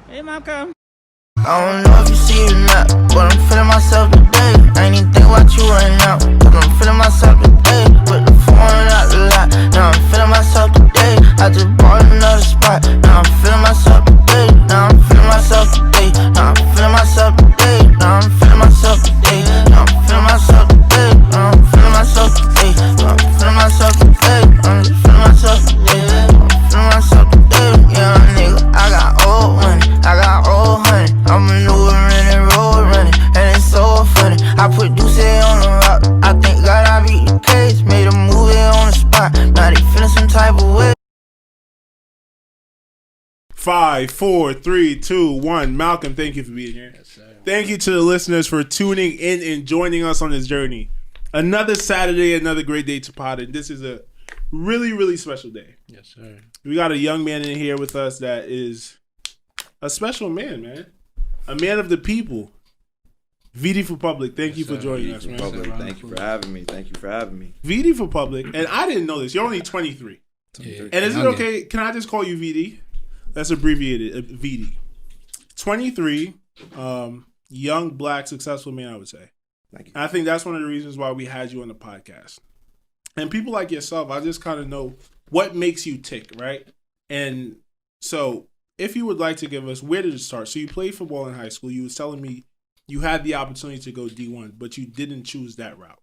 Hey, Malcolm. I don't know if you see it or not, but I'm feeling myself today. I ain't even think about you right now, but I'm feeling myself today. Put the phone out the lot, now I'm feeling myself today. I just bought another spot, now I'm feeling myself today. Now I'm feeling myself today. Now I'm feeling myself today. Now I'm feeling myself today. Now I'm feeling myself today. Now I'm feeling myself today. Now I'm feeling myself today. I'm just feeling myself today. I'm feeling myself today. Yeah, nigga, I got old money, I got old honey. I'm maneuvering and road running, and it's so funny. I put Deuce on the rock. I think God I beat the case. Made a movie on the spot. Now they feeling some type of way. 5, 4, 3, 2, 1. Malcolm, thank you for being here. Yes, sir. Thank you to the listeners for tuning in and joining us on this journey. Another Saturday, another great day to pod, and this is a really, really special day. Yes, sir. We got a young man in here with us that is a special man. A man of the people. VDforpublic, thank you for joining us, man. Thank you for having me. VDforpublic, and I didn't know this. You're only 23. Yeah. And is it okay? Can I just call you VD? That's abbreviated, VD. 23, young, black, successful man, I would say. Thank you. I think that's one of the reasons why we had you on the podcast. And people like yourself, I just kind of know what makes you tick, right? And so if you would like to give us, where did it start? So you played football in high school. You was telling me you had the opportunity to go D1, but you didn't choose that route.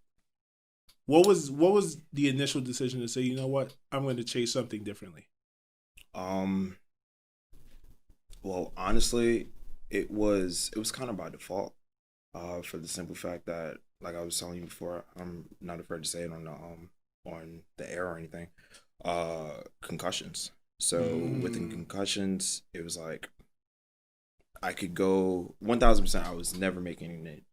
What was the initial decision to say, you know what, I'm going to chase something differently? Well, honestly, it was kind of by default, for the simple fact that, like I was telling you before, I'm not afraid to say it on the air or anything. Concussions. So within concussions, it was like I could go 1,000%. I was never making it.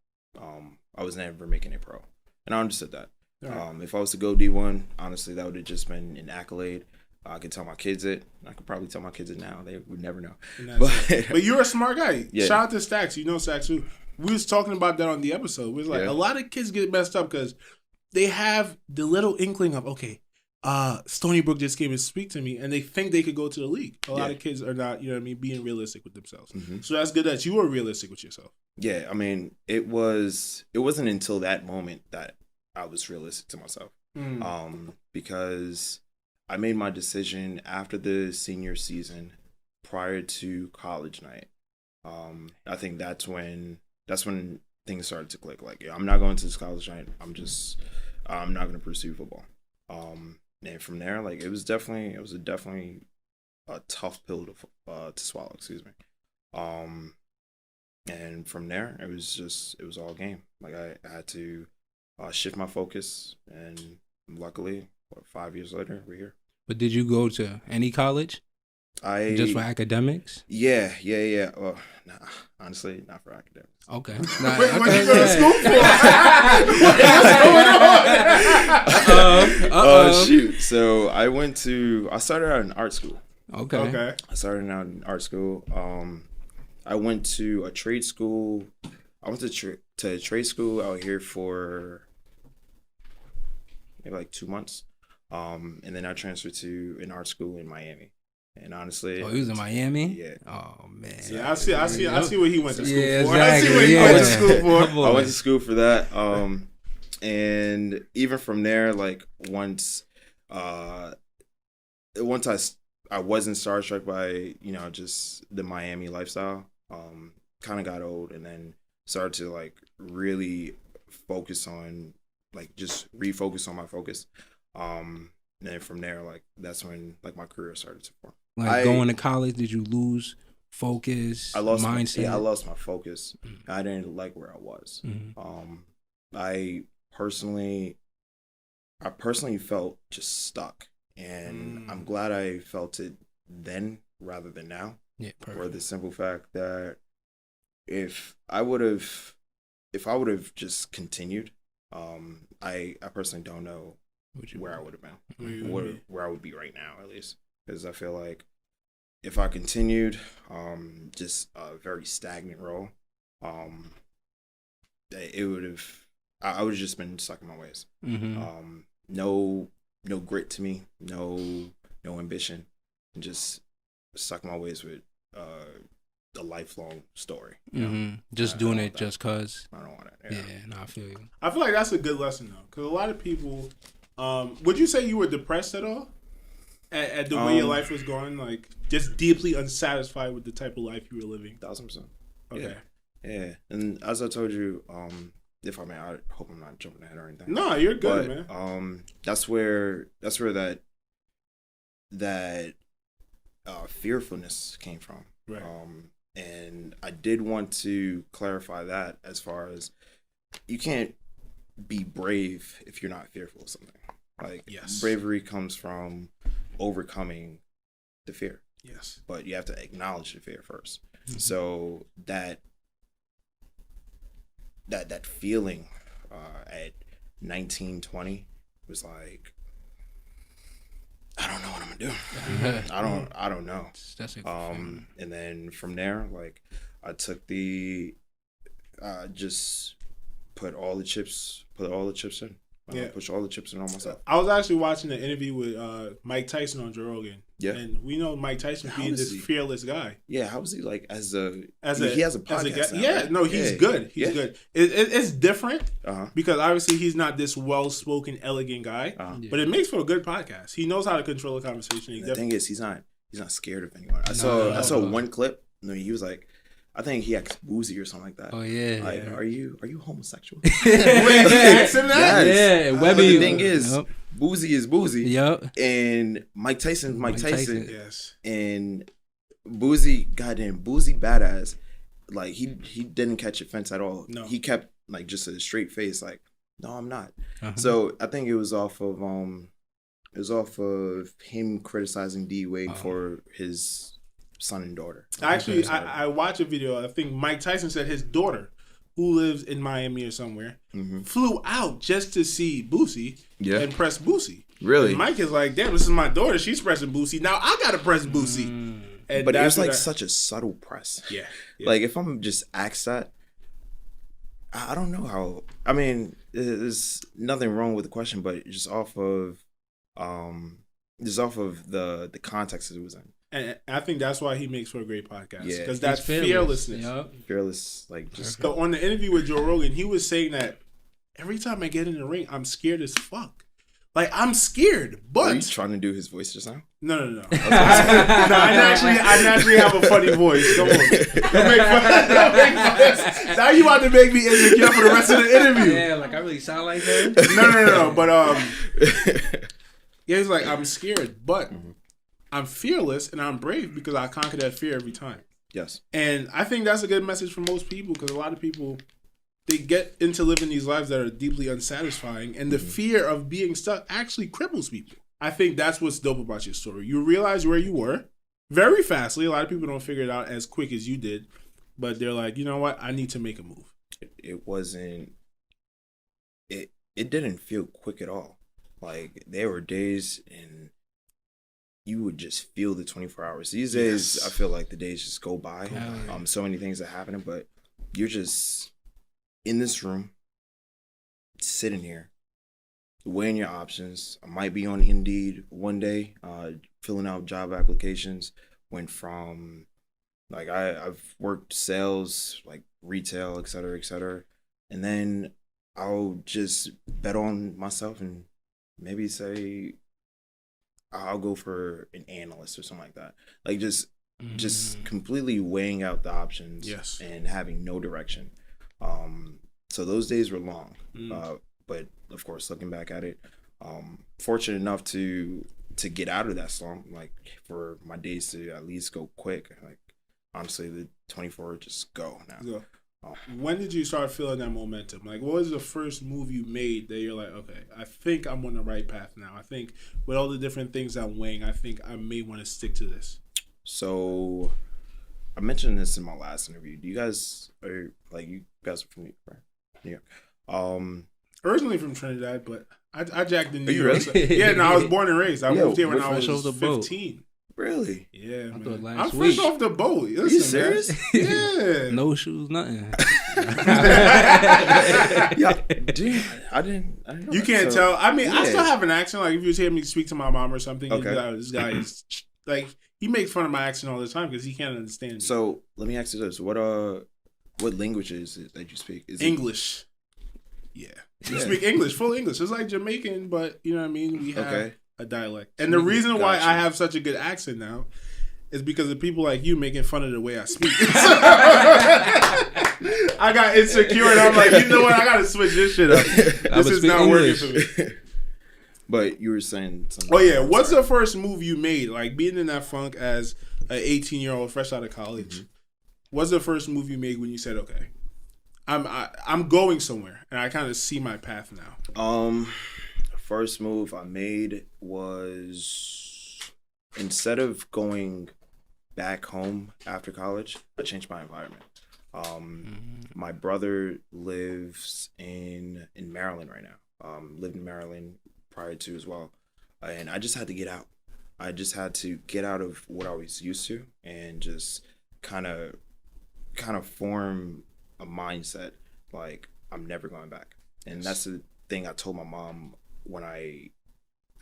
I was never making it pro, and I understood that. Right. If I was to go D1, honestly, that would have just been an accolade. I could tell my kids it. I could probably tell my kids it now. They would never know. But you're a smart guy. Yeah. Shout out to Stacks. You know Stacks too. We was talking about that on the episode. It was like a lot of kids get messed up because they have the little inkling of, okay, Stony Brook just came and speak to me, and they think they could go to the league. A lot of kids are not, you know what I mean, being realistic with themselves. Mm-hmm. So that's good that you were realistic with yourself. Yeah, I mean, it wasn't until that moment that I was realistic to myself. Because I made my decision after the senior season, prior to college night. I think that's when things started to click. Like, I'm not going to this college night. I'm not going to pursue football. And from there, like, it was definitely a tough pill to swallow. Excuse me. And from there, it was all game. Like, I had to shift my focus, and luckily, 5 years later, we're here. But did you go to any college? Just for academics? Yeah. Well, nah, honestly, not for academics. Okay. What you go to school for? What's going on? Shoot. So I started out in art school. Okay. I started out in art school. I went to a trade school. I went to a trade school out here for maybe like 2 months. And then I transferred to an art school in Miami. And honestly, he was in Miami? Yeah. Oh man. Yeah, I see what he went to school for. Exactly. I see what he went to school for. I went to school for that. And even from there, like once I wasn't starstruck by, just the Miami lifestyle, kind of got old, and then started to like really focus on, like, just refocus on my focus. And then from there, like, that's when like my career started to form. Like, going to college, did you lose focus? I lost mindset? I lost my focus. Mm-hmm. I didn't like where I was. Mm-hmm. I personally felt just stuck, and I'm glad I felt it then rather than now. Yeah, perfect. For the simple fact that if I would have just continued, I personally don't know where I would have been, where I would be right now, at least, because I feel like if I continued, just a very stagnant role, it would have. I would have just been stuck in my ways. Mm-hmm. No grit to me, no ambition, and just stuck in my ways with a lifelong story. Just doing it just cause. I don't want it. Yeah, no, I feel you. I feel like that's a good lesson though, because a lot of people. Would you say you were depressed at all? At the way your life was going, like just deeply unsatisfied with the type of life you were living? 1000%. Okay. Yeah. And as I told you, if I may, I hope I'm not jumping ahead or anything. No, you're good, but, man. That's where that fearfulness came from. Right. And I did want to clarify that as far as you can't be brave if you're not fearful of something. Like bravery comes from overcoming the fear. Yes. But you have to acknowledge the fear first. So that feeling at 19, 20 was like, I don't know what I'm gonna do. I don't know. That's and then from there, like I took just put all the chips in. Push all the chips in on myself. I was actually watching an interview with Mike Tyson on Joe Rogan. Yeah. And we know Mike Tyson being this fearless guy. Yeah, how is he like he has a podcast now, yeah, right? no, he's good. He's good. It's different because obviously he's not this well-spoken, elegant guy, but it makes for a good podcast. He knows how to control a conversation. The thing is, he's not scared of anyone. I saw one clip. He was like, I think he asked Boozy or something like that. Oh yeah. Like, are you homosexual? Wait, he asked him that? Yes. Yeah. Webby. The thing is, Boozy is Boozy. Yep. And Mike Tyson. Yes. And Boozy, goddamn, Boozy badass. Like he didn't catch offense at all. No. He kept like just a straight face, like, no, I'm not. So I think it was off of him criticizing D Wade for his son and daughter. Actually, I watched a video. I think Mike Tyson said his daughter, who lives in Miami or somewhere, flew out just to see Boosie and press Boosie. Really? And Mike is like, damn, this is my daughter. She's pressing Boosie. Now I got to press Boosie. And but it was like such a subtle press. Yeah. Like if I'm just asked that, I don't know how. I mean, there's nothing wrong with the question, but just off of the context it was in. And I think that's why he makes for a great podcast. Yeah. Because that's fearlessness. Yep. Fearless, like just. So on the interview with Joe Rogan, he was saying that every time I get in the ring, I'm scared as fuck. Like, I'm scared, but... Are you trying to do his voice just now? No. No, I naturally have a funny voice. Come on. Don't make fun. Now you want to make me insecure for the rest of the interview. Yeah, like I really sound like that? No. But, yeah, he's like, I'm scared, but... I'm fearless and I'm brave because I conquer that fear every time. Yes. And I think that's a good message for most people because a lot of people, they get into living these lives that are deeply unsatisfying and the fear of being stuck actually cripples people. I think that's what's dope about your story. You realize where you were very fastly. A lot of people don't figure it out as quick as you did, but they're like, you know what? I need to make a move. It wasn't, it didn't feel quick at all. Like there were days and you would just feel the 24 hours. These days, I feel like the days just go by. So many things are happening, but you're just in this room, sitting here, weighing your options. I might be on Indeed one day, filling out job applications. Went from, like, I've worked sales, like retail, et cetera, and then I'll just bet on myself and maybe say, I'll go for an analyst or something like that. Like just completely weighing out the options and having no direction. So those days were long. But of course, looking back at it, fortunate enough to get out of that slump, like for my days to at least go quick. Like honestly, the 24 just go now. When did you start feeling that momentum? Like, what was the first move you made that you're like, okay, I think I'm on the right path now. I think with all the different things I'm weighing, I think I may want to stick to this. So, I mentioned this in my last interview. You guys are from New York, right? New York. Originally from Trinidad, but I jacked in New York. Really? So, yeah, no, I was born and raised. I moved here when I was 15. Really? Yeah, I man. I'm fresh off the boat. Listen, are you serious? Man. Yeah. No shoes, nothing. Yeah, dude, I didn't know. You can't tell. I mean, I still have an accent. Like if you hear me speak to my mom or something, okay. this guy is like He makes fun of my accent all the time because he can't understand me. So let me ask you this: what language is it that you speak? Is English. Yeah. You speak English, full English. It's like Jamaican, but you know what I mean? We have a dialect. And the reason why I have such a good accent now is because of people like you making fun of the way I speak. I got insecure and I'm like, you know what? I got to switch this shit up. This is not English. working for me. But you were saying something. Oh, yeah. What's the first move you made? Like being in that funk as an 18-year-old fresh out of college. Mm-hmm. What's the first move you made when you said, okay, I'm going somewhere and I kind of see my path now? First move I made was, instead of going back home after college, I changed my environment. My brother lives in Maryland right now. Lived in Maryland prior to as well. And I just had to get out. I just had to get out of what I was used to and just kind of form a mindset like I'm never going back. And that's the thing I told my mom when I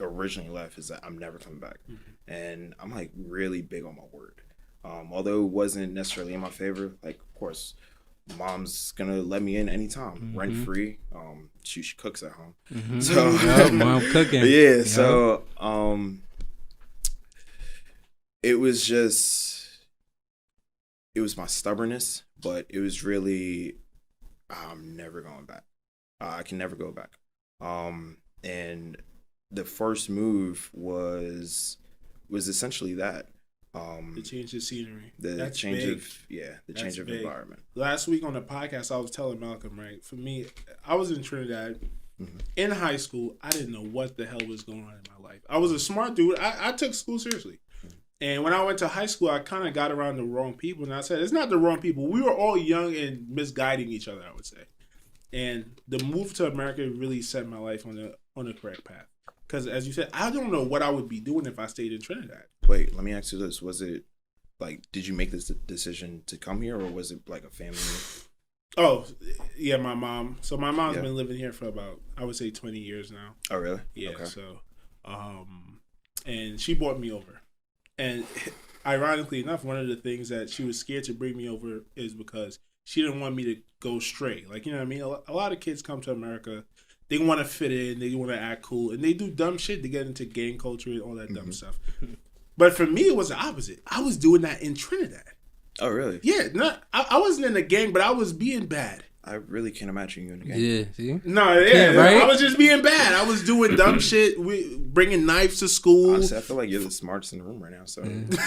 originally left, is that I'm never coming back. Mm-hmm. And I'm like really big on my word. Although it wasn't necessarily in my favor, like of course mom's gonna let me in anytime, mm-hmm. rent free. She cooks at home. Mm-hmm. So mom cooking. Yeah, yep. So it was my stubbornness, but it was really, I'm never going back. I can never go back. And the first move was essentially that. The change of scenery. The change of environment. Last week on the podcast, I was telling Malcolm, right? For me, I was in Trinidad. Mm-hmm. In high school, I didn't know what the hell was going on in my life. I was a smart dude. I took school seriously. Mm-hmm. And when I went to high school, I kind of got around the wrong people. And I said, it's not the wrong people. We were all young and misguiding each other, I would say. And the move to America really set my life on the correct path. Because as you said, I don't know what I would be doing if I stayed in Trinidad. Wait, let me ask you this. Was it like, did you make this decision to come here, or was it like a family? Oh, yeah, my mom. So my mom's been living here for about, I would say 20 years now. Oh, really? Yeah. Okay. So, and she brought me over. And ironically enough, one of the things that she was scared to bring me over is because she didn't want me to go stray. Like, you know what I mean? A lot of kids come to America, they want to fit in, they want to act cool, and they do dumb shit to get into gang culture and all that dumb stuff. But for me, it was the opposite. I was doing that in Trinidad. Oh, really? Yeah. I wasn't in a gang, but I was being bad. I really can't imagine you in a gang. Yeah, see? No, yeah, right? I was just being bad. I was doing dumb shit, bringing knives to school. Honestly, I feel like you're the smartest in the room right now, so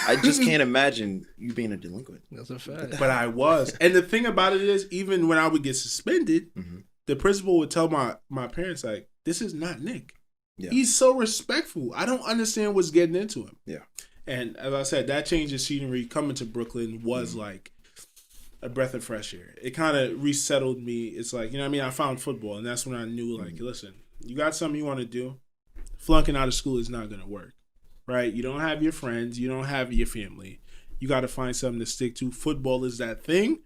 I just can't imagine you being a delinquent. That's a fact. But I was. And the thing about it is, even when I would get suspended, the principal would tell my parents, like, this is not Nick. Yeah. He's so respectful. I don't understand what's getting into him. Yeah. And as I said, that change of scenery coming to Brooklyn was like a breath of fresh air. It kind of resettled me. It's like, you know what I mean? I found football, and that's when I knew, like, listen, you got something you want to do. Flunking out of school is not going to work, right? You don't have your friends. You don't have your family. You got to find something to stick to. Football is that thing.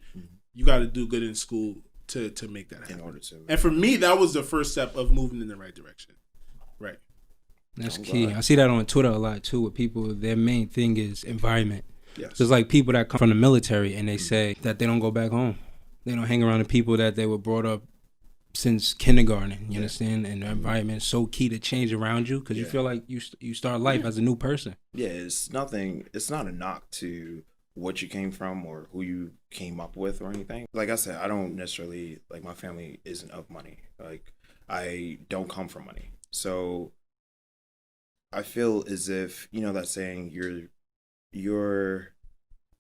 You got to do good in school to make that happen. In order to. And for me, that was the first step of moving in the right direction. Right. That's key. I see that on Twitter a lot too, with people, their main thing is environment. Yes. So it's like people that come from the military and they say that they don't go back home. They don't hang around the people that they were brought up since kindergarten. You understand? And the environment is so key to change around you because you feel like you start life as a new person. Yeah, it's not a knock to what you came from or who you came up with or anything. Like I said, I don't necessarily, like, my family isn't of money. Like, I don't come from money. So I feel as if, you know that saying, you're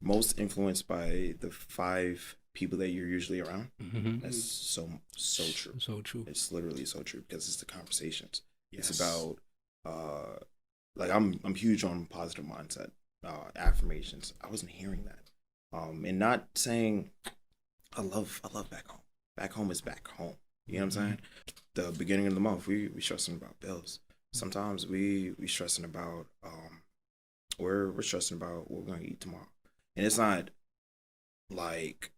most influenced by the 5 people that you're usually around. Mm-hmm. That's so true. So true. It's literally so true because it's the conversations. Yes. It's about like I'm huge on positive mindset, affirmations. I wasn't hearing that, and not saying I love back home. Back home is back home. You know what I'm saying? The beginning of the month, we stressing about bills. Sometimes we stressing about we're stressing about what we're gonna eat tomorrow, and it's not like,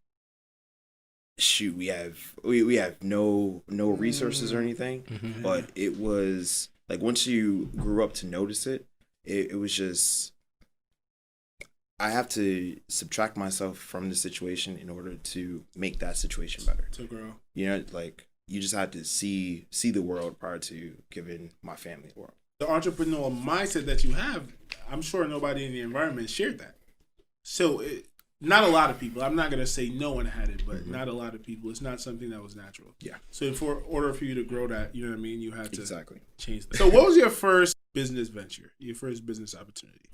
shoot, we have no resources or anything, but it was like once you grew up to notice it, it was just I have to subtract myself from the situation in order to make that situation better. To grow. You know, like you just have to see the world prior to giving my family the world. The entrepreneurial mindset that you have, I'm sure nobody in the environment shared that. So not a lot of people. I'm not going to say no one had it, but not a lot of people. It's not something that was natural. Yeah. So in order for you to grow that, you know what I mean, you had to change that. So what was your first business venture, your first business opportunity?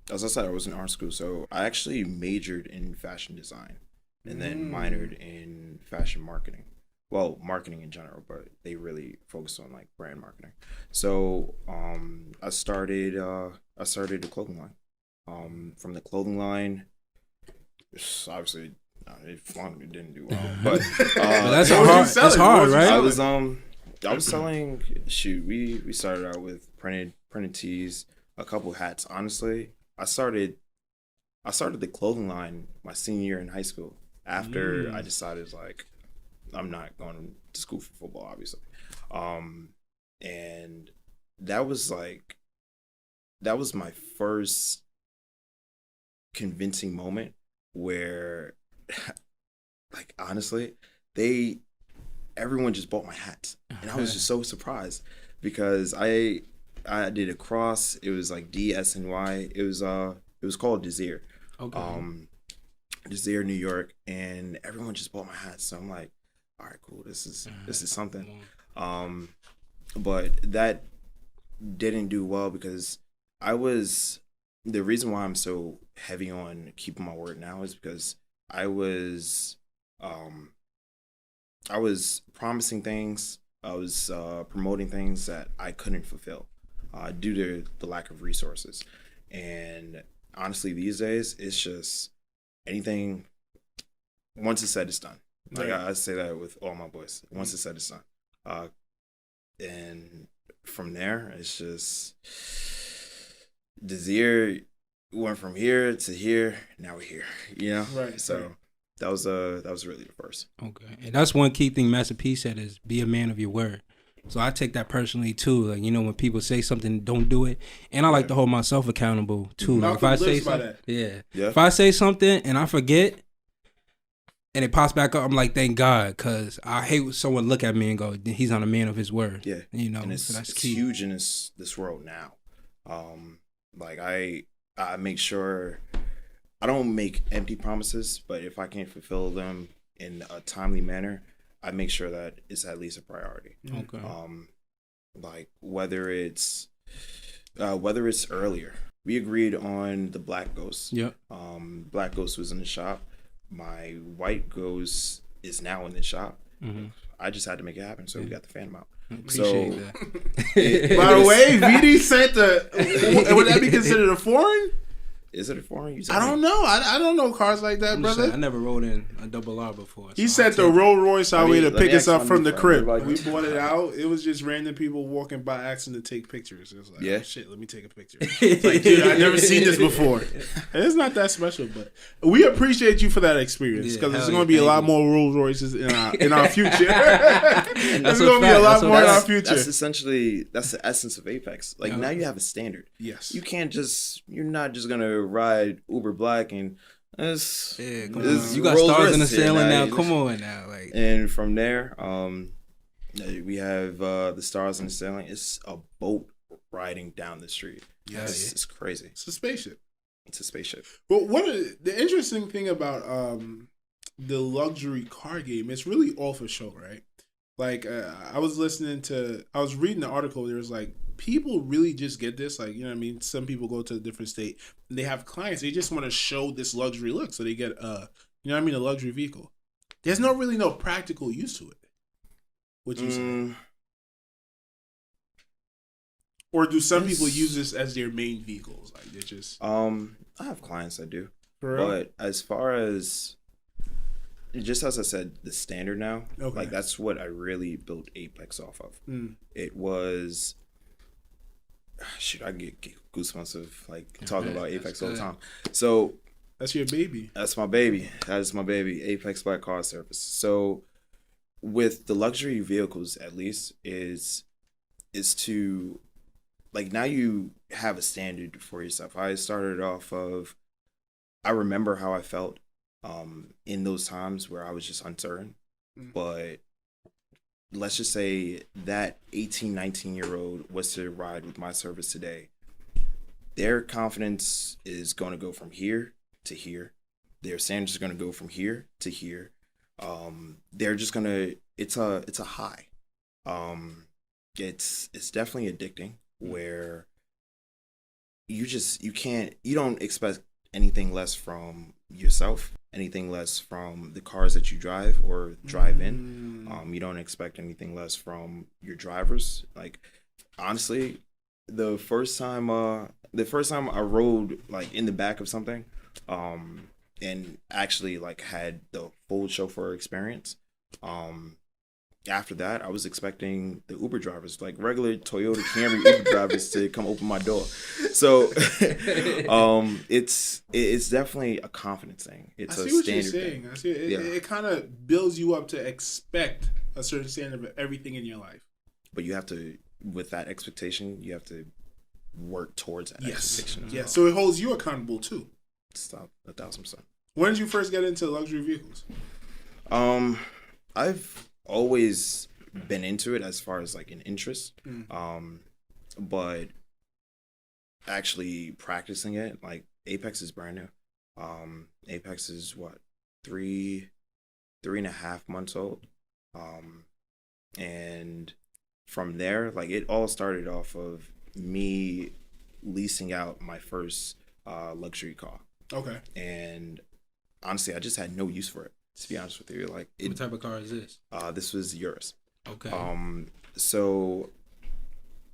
As I said, I was in art school, so I actually majored in fashion design and then minored in fashion marketing. Well, marketing in general, but they really focused on like brand marketing. So I started a clothing line. From the clothing line, obviously it flung, it didn't do well, but that's hard, right? I was selling. Shoot, we started out with printed tees, a couple hats. Honestly, I started the clothing line my senior year in high school after I decided like I'm not going to school for football, obviously, and that was my first convincing moment where like honestly everyone just bought my hats and I was just so surprised because I did a cross. It was like DSNY. It was called Desire. Desire, New York, and everyone just bought my hats. So I'm like, all right, cool. This is something. But that didn't do well because the reason why I'm so heavy on keeping my word now is because I was promising things. I was promoting things that I couldn't fulfill due to the lack of resources. And honestly, these days, it's just anything. Once it's said, it's done. Like I say that with all my boys. Once it's said, it's done. And from there, it's just Desire went from here to here. Now we're here. You know, right? So that was really the first. Okay, and that's one key thing Master P said is be a man of your word. So I take that personally too. Like, you know, when people say something, don't do it. And I like to hold myself accountable too. Like if I say something, if I say something and I forget and it pops back up, I'm like, thank God, because I hate when someone look at me and go, he's not a man of his word. Yeah, you know, and it's huge in this world now. Like I make sure I don't make empty promises, but if I can't fulfill them in a timely manner, I make sure that it's at least a priority. Okay. Like whether it's earlier, we agreed on the black ghost. Yep. Black ghost was in the shop. My white ghost is now in the shop. Mm-hmm. I just had to make it happen, so we got the Phantom out. Appreciate that. By the way, VD sent would that be considered a foreign? Is it a foreign? I don't know. I don't know cars like that, brother. Saying, I never rode in a double R before. He sent the Rolls Royce our way to pick us up from the crib. Like, we bought it out. It was just random people walking by asking to take pictures. It was like, oh, shit, let me take a picture. It's like, dude, I've never seen this before. And it's not that special, but we appreciate you for that experience because there's going to be a lot more Rolls Royces in our future. There's going to be a lot more in our future. That's the essence of Apex. Like now you have a standard. Yes. You're not just going to ride Uber Black and you got stars in the sailing now. Come on now, like. And from there, we have the stars in the sailing. It's a boat riding down the street. Yeah, it's crazy. It's a spaceship. It's a spaceship. But the interesting thing about the luxury car game, it's really all for show, right? Like I was reading the article. There was like people really just get this, like, you know what I mean? Some people go to a different state and they have clients. They just want to show this luxury look, so they get you know what I mean, a luxury vehicle. There's no practical use to it. What you say? Or do some people use this as their main vehicles? Like they're just. I have clients that do, but as far as. Just as I said, the standard now, like that's what I really built Apex off of. It was, shoot, I get goosebumps of like talking about Apex all the time. So that's your baby. That's my baby. That is my baby, Apexblkcars service. So with the luxury vehicles, at least, is to like now you have a standard for yourself. I started off of, I remember how I felt in those times where I was just uncertain. But let's just say that 18, 19-year-old was to ride with my service today. Their confidence is going to go from here to here. Their standards are going to go from here to here. They're just going to, it's a high. It's definitely addicting where you don't expect anything less from yourself, anything less from the cars that you drive or drive in. You don't expect anything less from your drivers. Like, honestly, the first time I rode like in the back of something, and actually like had the full chauffeur experience, after that, I was expecting the Uber drivers, like regular Toyota Camry Uber drivers, to come open my door. So, it's definitely a confidence thing. It's a standard thing. I see it. It kind of builds you up to expect a certain standard of everything in your life. But you have to, with that expectation, you have to work towards that expectation. Yeah. So it holds you accountable too. Stop 1,000%. When did you first get into luxury vehicles? I've always been into it as far as like an interest, but actually practicing it, like Apex is brand new. Apex is what, 3.5 months old, and from there, like it all started off of me leasing out my first luxury car. Okay. And honestly, I just had no use for it. To be honest with you, like What type of car is this? This was yours. Okay. So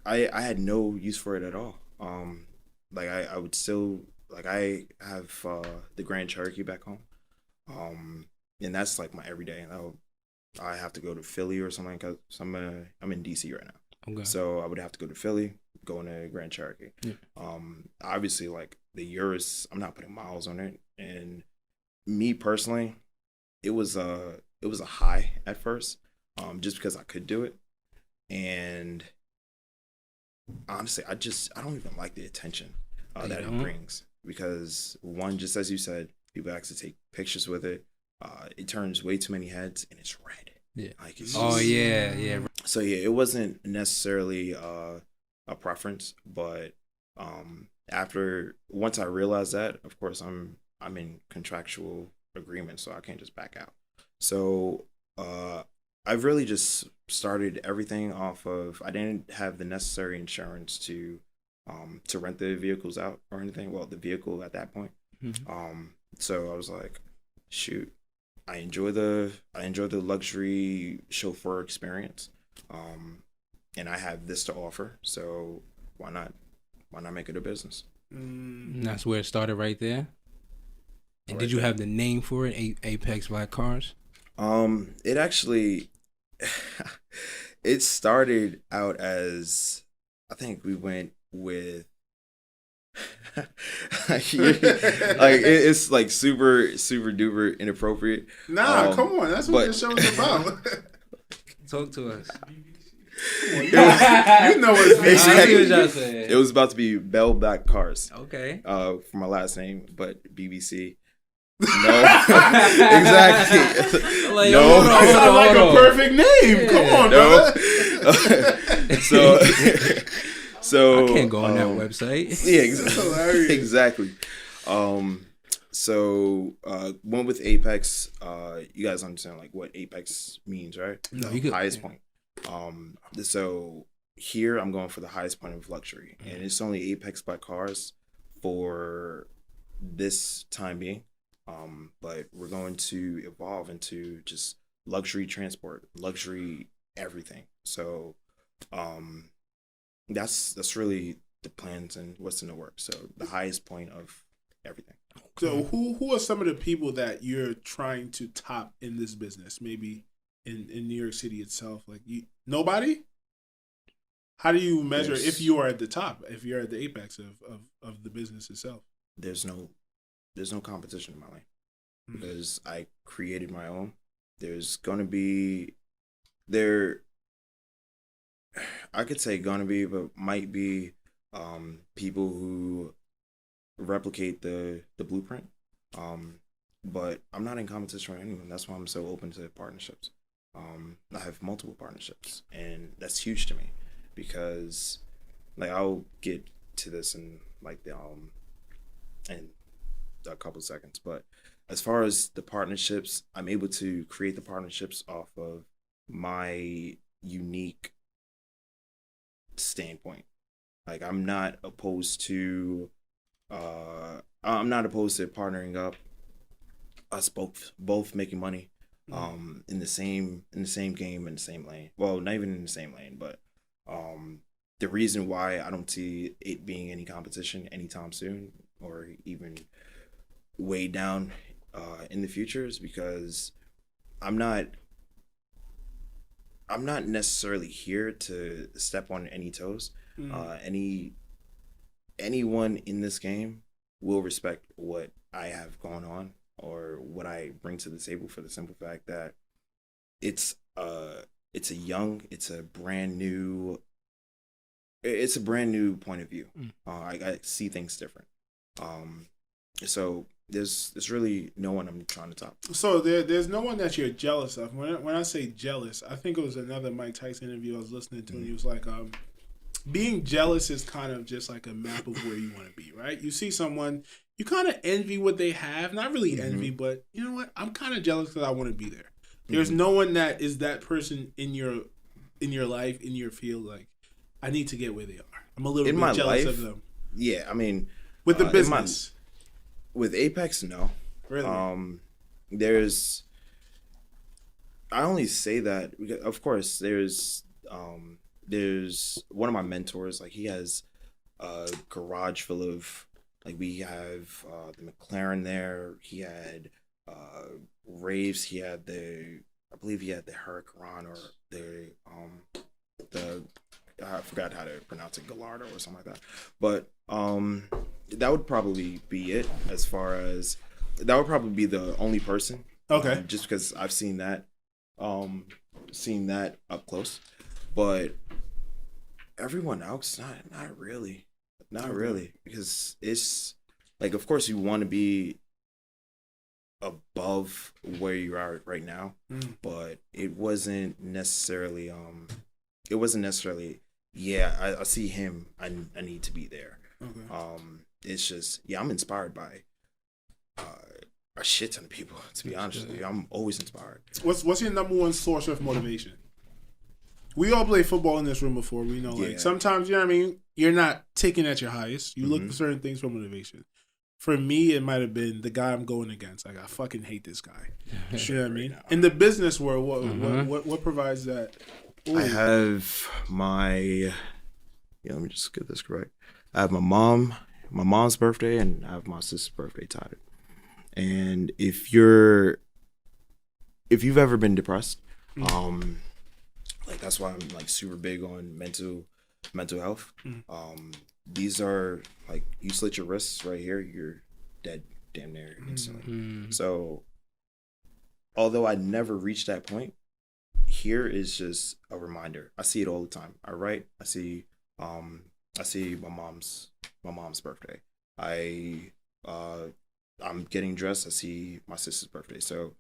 I had no use for it at all. Like I would still, like I have the Grand Cherokee back home, and that's like my everyday. I have to go to Philly or something because I'm in DC right now. Okay. So I would have to go to Philly, go in a Grand Cherokee. Yeah. Obviously, like the Urus, I'm not putting miles on it, and me personally, it was a high at first, just because I could do it, and honestly, I don't even like the attention that it brings, because one, just as you said, people actually take pictures with it. It turns way too many heads, and it's red. Yeah. Like it's yeah. So yeah, it wasn't necessarily a preference, but once I realized that, of course, I'm in contractual agreement, so I can't just back out. So I've really just started everything off of, I didn't have the necessary insurance to rent the vehicles out or anything. Well, the vehicle at that point. So I was like, shoot, I enjoy the luxury chauffeur experience, and I have this to offer. So why not make it a business? And that's where it started, right there. And did you have the name for it, Apexblkcars? It actually, it started out as, I think we went with, like it's like super duper inappropriate. Nah, come on, that's what the show is about. Talk to us. You know what's exactly. It was about to be Bell Black Cars. Okay. For my last name, but BBC. No, exactly. Like, no, hold on. A perfect name. Yeah. Come on, no. So I can't go on that website. Yeah, exactly. So went with Apex. You guys understand like what Apex means, right? No, you could, highest point. So here I'm going for the highest point of luxury, and it's only Apexblkcars for this time being. But we're going to evolve into just luxury transport, luxury everything. So that's really the plans and what's in the works. So the highest point of everything. So who are some of the people that you're trying to top in this business? Maybe in New York City itself, like nobody? How do you measure if you are at the top, if you're at the apex of the business itself? There's no competition in my lane because I created my own. There's gonna be I could say gonna be, but might be people who replicate the blueprint. But I'm not in competition with anyone. That's why I'm so open to partnerships. I have multiple partnerships, and that's huge to me because, like, I'll get to this in like the in a couple of seconds. But as far as the partnerships, I'm able to create the partnerships off of my unique standpoint. Like, I'm not opposed to partnering up, us both making money in the same game, in the same lane. Well, not even in the same lane, but the reason why I don't see it being any competition anytime soon, or even way down in the future, is because I'm not necessarily here to step on any toes. Anyone in this game will respect what I have going on or what I bring to the table, for the simple fact that it's a brand new point of view. I see things different. So there's really no one I'm trying to top. So there's no one that you're jealous of. When I say jealous, I think it was another Mike Tyson interview I was listening to, and he was like, being jealous is kind of just like a map of where you want to be, right? You see someone, you kind of envy what they have. Not really envy, but you know what? I'm kind of jealous because I want to be there. There's no one that is that person in your life, in your field. Like, I need to get where they are. I'm a little bit jealous of them. Yeah, I mean, with the business. With Apex, no. Really? I only say that because, of course, there's one of my mentors, like, he has a garage full of, like, we have the McLaren there. He had raves. He had I believe he had the Huracan, or the I forgot how to pronounce it, Gallardo or something like that. But that would probably be it. As far as that would probably be the only person. Okay. Just because I've seen that up close, but everyone else, not really, because it's like, of course, you want to be above where you are right now, but it wasn't necessarily. Yeah, I see him. I need to be there. Okay. It's just, yeah, I'm inspired by a shit ton of people. To be honest with you, I'm always inspired. What's your number one source of motivation? We all play football in this room before. We know, like, sometimes, you know what I mean, you're not ticking at your highest. You look for certain things for motivation. For me, it might have been the guy I'm going against. Like, I fucking hate this guy. You know what I mean? In the business world, what provides that? Ooh. I have my, let me just get this correct. I have my mom's birthday, and I have my sister's birthday tied. And if you've ever been depressed, like, that's why I'm, like, super big on mental health. These are, like, you slit your wrists right here, you're dead damn near instantly. So although I never reached that point, here is just a reminder. I see it all the time. I write, I see my mom's birthday. I'm getting dressed, I see my sister's birthday. So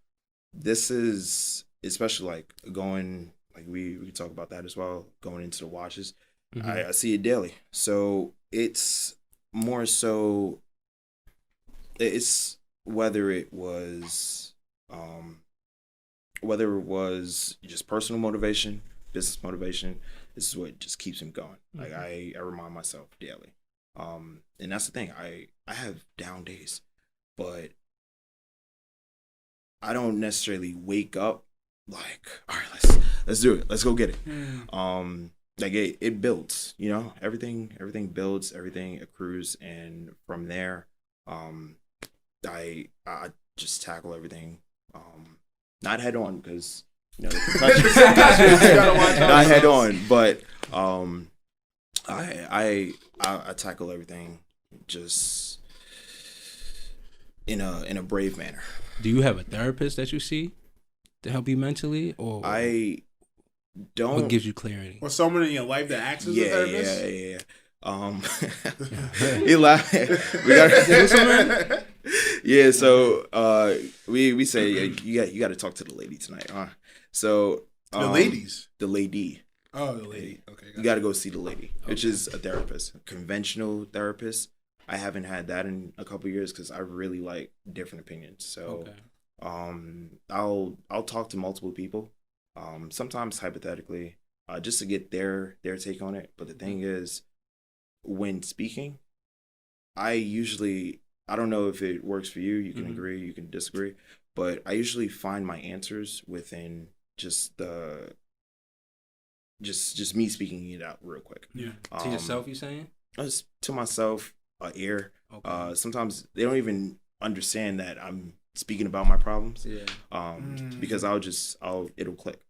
this is, especially, like, going, like, we can talk about that as well, going into the washes. I see it daily. So it's more so, it's whether it was just personal motivation, business motivation, this is what just keeps me going. Like, I remind myself daily. And that's the thing. I have down days, but I don't necessarily wake up like, all right, let's do it. Let's go get it. Like, it builds, everything builds, everything accrues. And from there, I just tackle everything, not head on, because, not head on, but I tackle everything just in a brave manner. Do you have a therapist that you see to help you mentally, or I don't? What gives you clarity? Or someone in your life that acts as a therapist? Yeah. He laughed. We got yeah. So we say you got to talk to the lady tonight, huh? So the ladies, the lady. Oh, the lady. Okay, you got to go see the lady, which is a therapist, a conventional therapist. I haven't had that in a couple of years because I really like different opinions. So, I'll talk to multiple people, sometimes hypothetically, just to get their take on it. But the thing is, when speaking, I don't know if it works for you. You can agree, you can disagree, but I usually find my answers within just me speaking it out real quick. Yeah. To yourself, you saying? Just to myself, ear. Okay. Sometimes they don't even understand that I'm speaking about my problems. Yeah. Because it'll click.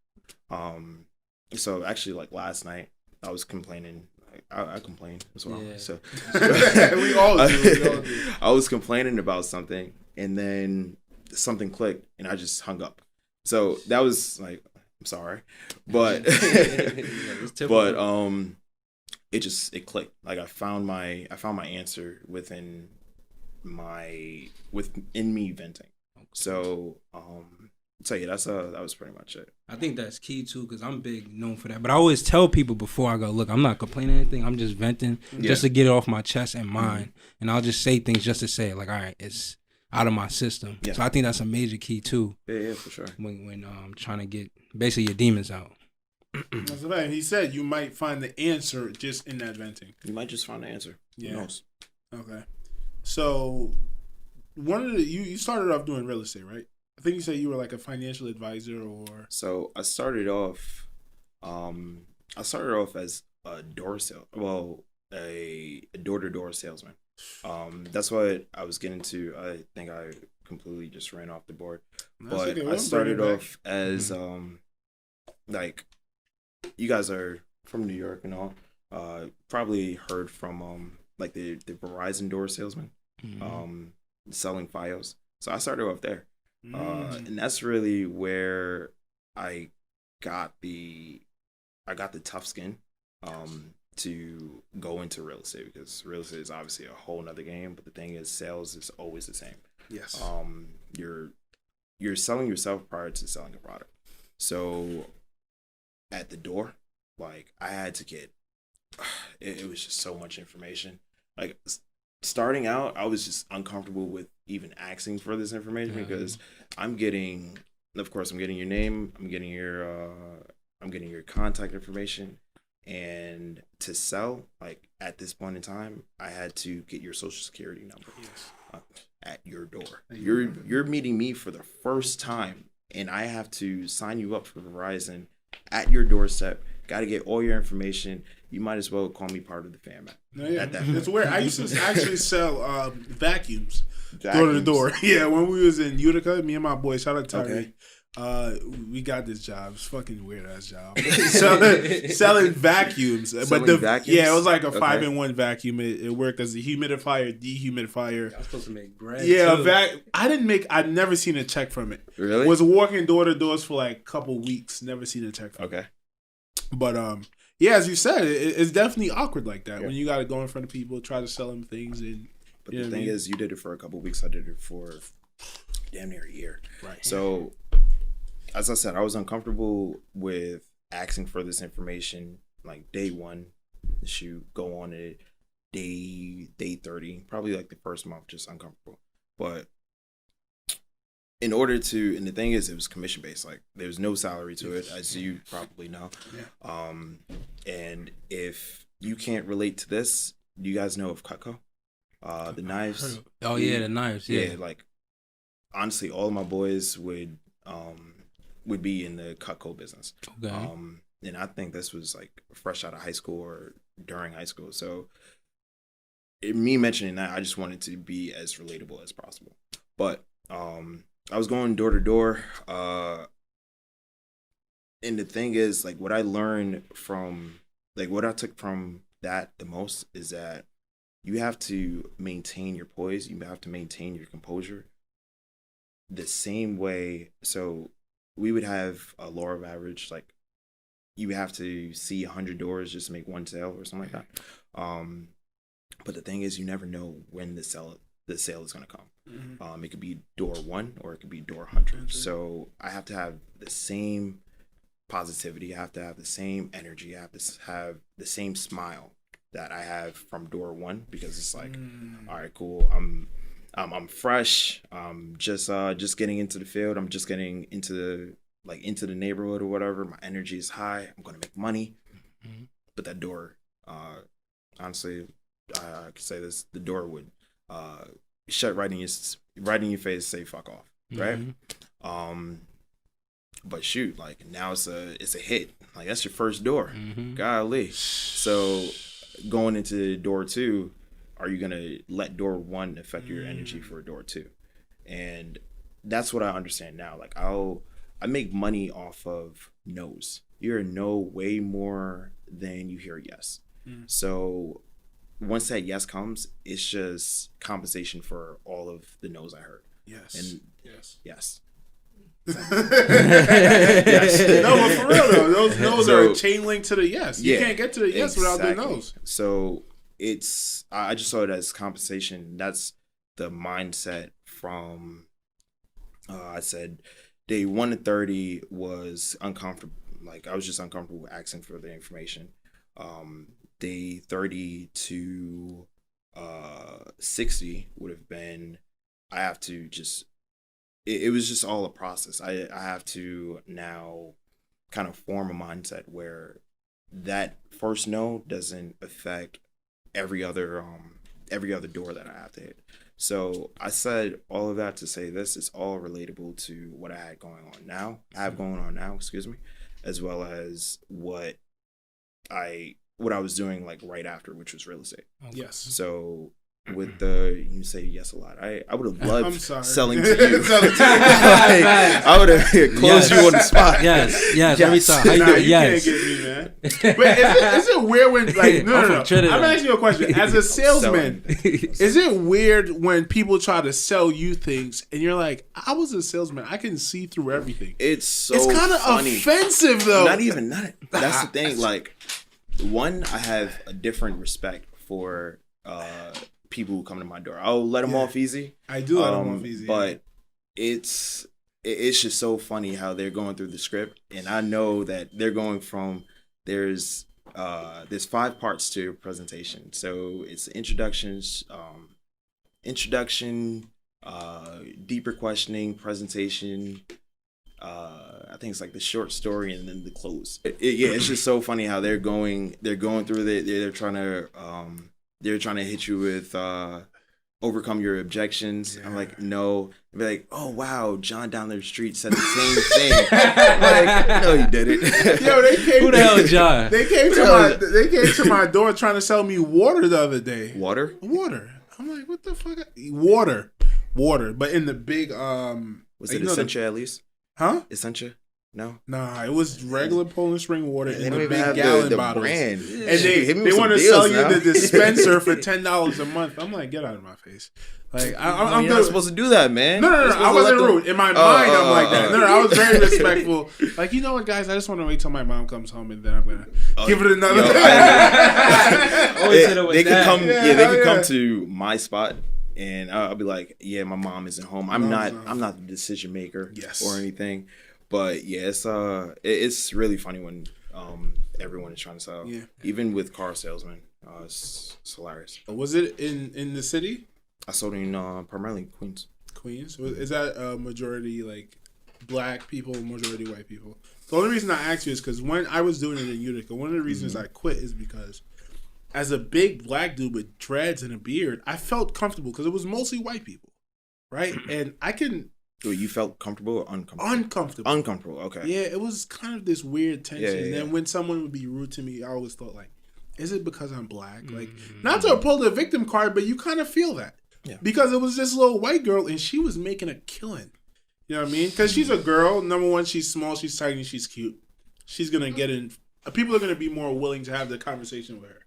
So actually, like last night, I was complaining. I complain as well. Yeah. So we all do. I was complaining about something, and then something clicked, and I just hung up. So that was like, I'm sorry, but it clicked. Like I found my answer within me venting. So tell you that was pretty much it. I think that's key too, because I'm known for that. But I always tell people before I go, look, I'm not complaining anything. I'm just venting just to get it off my chest and mind. And I'll just say things just to say it. Like, all right, it's out of my system. Yeah. So I think that's a major key too. Yeah, for sure. When trying to get basically your demons out. That's the fact. He said you might find the answer just in that venting. You might just find the answer. Yeah. Who knows? Okay. So you started off doing real estate, right? I think you said you were like a financial advisor or. So I started off as a door sale. Well, a door-to-door salesman. That's what I was getting to. I think I completely just ran off the board. But I started off as like, you guys are from New York and all. Probably heard from like the Verizon door salesman, selling Fios. So I started off there. And that's really where I got the tough skin to go into real estate, because real estate is obviously a whole nother game. But the thing is, sales is always the same. Yes. You're selling yourself prior to selling a product. So at the door, like, I had to get it was just so much information. Like, starting out, I was just uncomfortable with even asking for this information, because I'm getting your name, I'm getting your contact information, and to sell, like, at this point in time, I had to get your social security number at your door. You're meeting me for the first time, and I have to sign you up for Verizon at your doorstep. Got to get all your information. You might as well call me part of the fam. It's weird. I used to actually sell vacuums door to door. Yeah, when we was in Utica, me and my boy, shout out to Tyree. We got this job. It's a fucking weird ass job. selling vacuums. Vacuums? Yeah, it was like a 5-in-1 vacuum. It worked as a humidifier, dehumidifier. I was supposed to make bread. Yeah, I'd never seen a check from it. Really? Was walking door to doors for like a couple weeks. Never seen a check from it. But yeah, as you said, it's definitely awkward like that when you got to go in front of people, try to sell them things. But the thing is, you did it for a couple of weeks. I did it for damn near a year. Right. So, as I said, I was uncomfortable with asking for this information. Like, day one, the shoot, go on it. Day 30, probably like the first month, just uncomfortable. But and the thing is, it was commission based. Like, there was no salary to it, as you probably know. Yeah. And if you can't relate to this, do you guys know of Cutco? The knives. Oh yeah, the knives. Yeah. Like, honestly, all of my boys would be in the Cutco business. Okay. And I think this was like fresh out of high school or during high school. So me mentioning that, I just wanted to be as relatable as possible. But I was going door to door, and the thing is, like, what I learned from, like, what I took from that the most is that you have to maintain your poise, you have to maintain your composure the same way. So we would have a law of average, like, you have to see 100 doors just to make one sale or something like that. But the thing is, you never know when the sale is going to come. It could be door 1 or it could be door 100. So I have to have the same positivity. I have to have the same energy. I have to have the same smile that I have from door 1, because it's like, all right, cool. I'm fresh. I'm just getting into the field. I'm just getting into the neighborhood or whatever. My energy is high. I'm going to make money. But that door, honestly, I could say this: the door would shut right in your face, say "fuck off," right? But shoot, like now it's a hit. Like that's your first door. Golly. So going into door 2, are you gonna let door 1 affect your energy for door 2? And that's what I understand now. Like I make money off of no's. You hear no way more than you hear yes. So once that yes comes, it's just compensation for all of the no's I heard. Yes. And yes. Yes. No, but for real though, those no's are a chain link to the yes. You can't get to the yes without the no's. So I just saw it as compensation. That's the mindset from I said day 1 to 30 was uncomfortable. Like I was just uncomfortable asking for the information. Day 30 to 60 would have been, I have to just, it was just all a process. I have to now kind of form a mindset where that first no doesn't affect every other door that I have to hit. So I said all of that to say this is all relatable to what I have going on now, as well as what I was doing like right after, which was real estate. Yes. So with you say yes a lot. I would have loved selling to you. I would have closed you on the spot. Yes. Every time. How you doing? Yes. You can't get me, man. But is it weird when like no. I'm asking you a question. As a salesman, is it weird when people try to sell you things and you're like, I was a salesman. I can see through everything. It's kind of offensive though. That's the thing. Like, one, I have a different respect for people who come to my door. I'll let them off easy. I do let them off easy. But it's just so funny how they're going through the script, and I know that they're going from there's 5 parts to your presentation. So it's introduction, deeper questioning, presentation. I think it's like the short story and then the close. It's just so funny how they're going through it. They're trying to hit you with overcome your objections. Yeah. I'm like, no. They'd be like, oh wow, John down the street said the same thing. I'm like, no, he didn't. Yo, who the hell is John? They came to my door trying to sell me water the other day. Water. I'm like, what the fuck? Water, but in the big was it Essentia at least? Huh? Essentia? No. Nah, it was regular Poland Spring water in the big gallon bottles. Brand. And they want to sell you the dispenser for $10 a month. I'm like, get out of my face. Like I'm not supposed to do that, man. No. I wasn't rude. In my mind, I'm like that. No, I was very respectful. Like, you know what, guys? I just want to wait till my mom comes home and then I'm gonna give it another. They could come to my spot. And I'll be like, yeah, my mom isn't home. I'm not the decision maker or anything. But yeah, it's really funny when everyone is trying to sell. Yeah. Even with car salesmen, it's hilarious. Was it in the city? I sold in primarily Queens. Queens? Is that majority like black people, majority white people? The only reason I asked you is because when I was doing it in Utica, one of the reasons I quit is because as a big black dude with dreads and a beard, I felt comfortable because it was mostly white people, right? And I can... You felt comfortable or uncomfortable? Uncomfortable, okay. Yeah, it was kind of this weird tension. And then when someone would be rude to me, I always thought, like, is it because I'm black? Like, not to pull the victim card, but you kind of feel that. Yeah. Because it was this little white girl, and she was making a killing. You know what I mean? Because she's a girl. Number one, she's small, she's tiny, she's cute. She's going to get in... People are going to be more willing to have the conversation with her.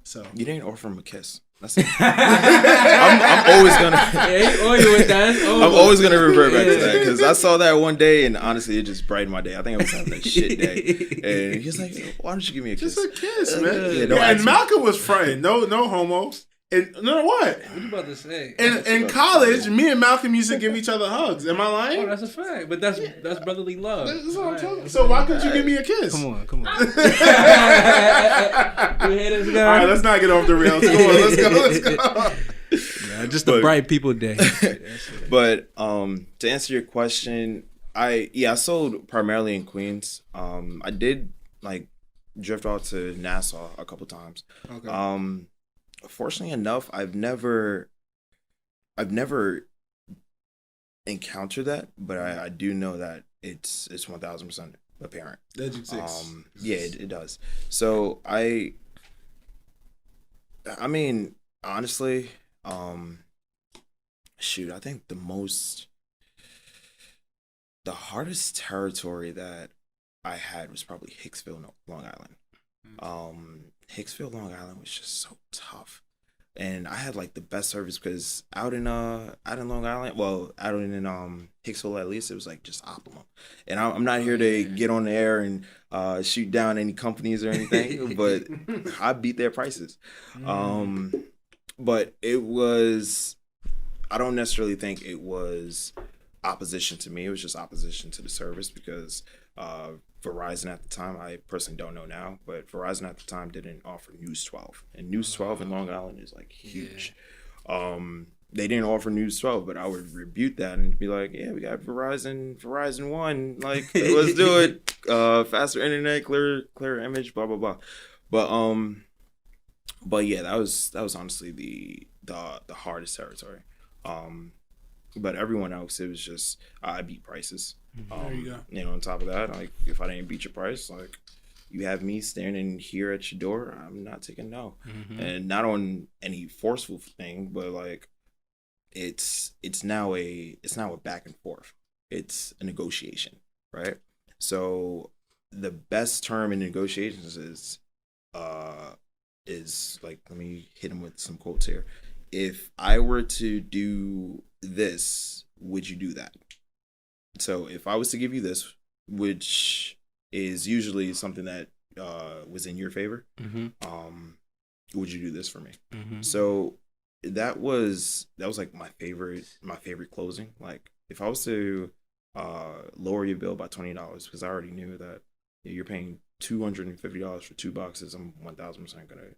So you didn't offer him a kiss. That's it. I'm always gonna. I'm always gonna revert back to that because I saw that one day and honestly, it just brightened my day. I think I was having a shit day, and he's like, "Why don't you give me a kiss?" Just a kiss, man. Yeah, and Malcolm was fronting. No homo. And no, what? What you about to say? In college, me and Malcolm used to give each other hugs. Am I lying? Oh, that's a fact. But that's brotherly love. That's what I'm talking about. So why couldn't you give me a kiss? Come on. You hear this guy? All right, let's not get off the rails. Come on, let's go. Nah, just a bright people day. But to answer your question, I sold primarily in Queens. I did like drift out to Nassau a couple times. Okay. Fortunately enough, I've never encountered that, but I do know that it's 1000% apparent. That exists. Yeah, it does. So I mean, honestly, shoot, I think the hardest territory that I had was probably Hicksville, Long Island. Hicksville, Long Island was just so tough, and I had like the best service because out in Long Island, well, out in Hicksville at least, it was like just optimum. And I'm not here to get on the air and shoot down any companies or anything, but I beat their prices. But it was, I don't necessarily think it was opposition to me. It was just opposition to the service because Verizon at the time, I personally don't know now, but Verizon at the time didn't offer News 12. And News 12 in Long Island is like huge. Yeah. They didn't offer News 12, but I would rebuke that and be like, yeah, we got Verizon 1, like, let's do it. Faster internet, clearer image, blah, blah, blah. But yeah, that was honestly the hardest territory. But everyone else, it was just I beat prices. There you go. You know, on top of that, like if I didn't beat your price, like you have me standing here at your door, I'm not taking no. And not on any forceful thing, but like it's now a back and forth. It's a negotiation, right? So the best term in negotiations is like, let me hit him with some quotes here. If I were to do this, would you do that? So if I was to give you this, which is usually something that was in your favor, would you do this for me? So that was like my favorite closing. Like if I was to lower your bill by $20, because I already knew that you're paying $250 for 2 boxes, I'm 1000% gonna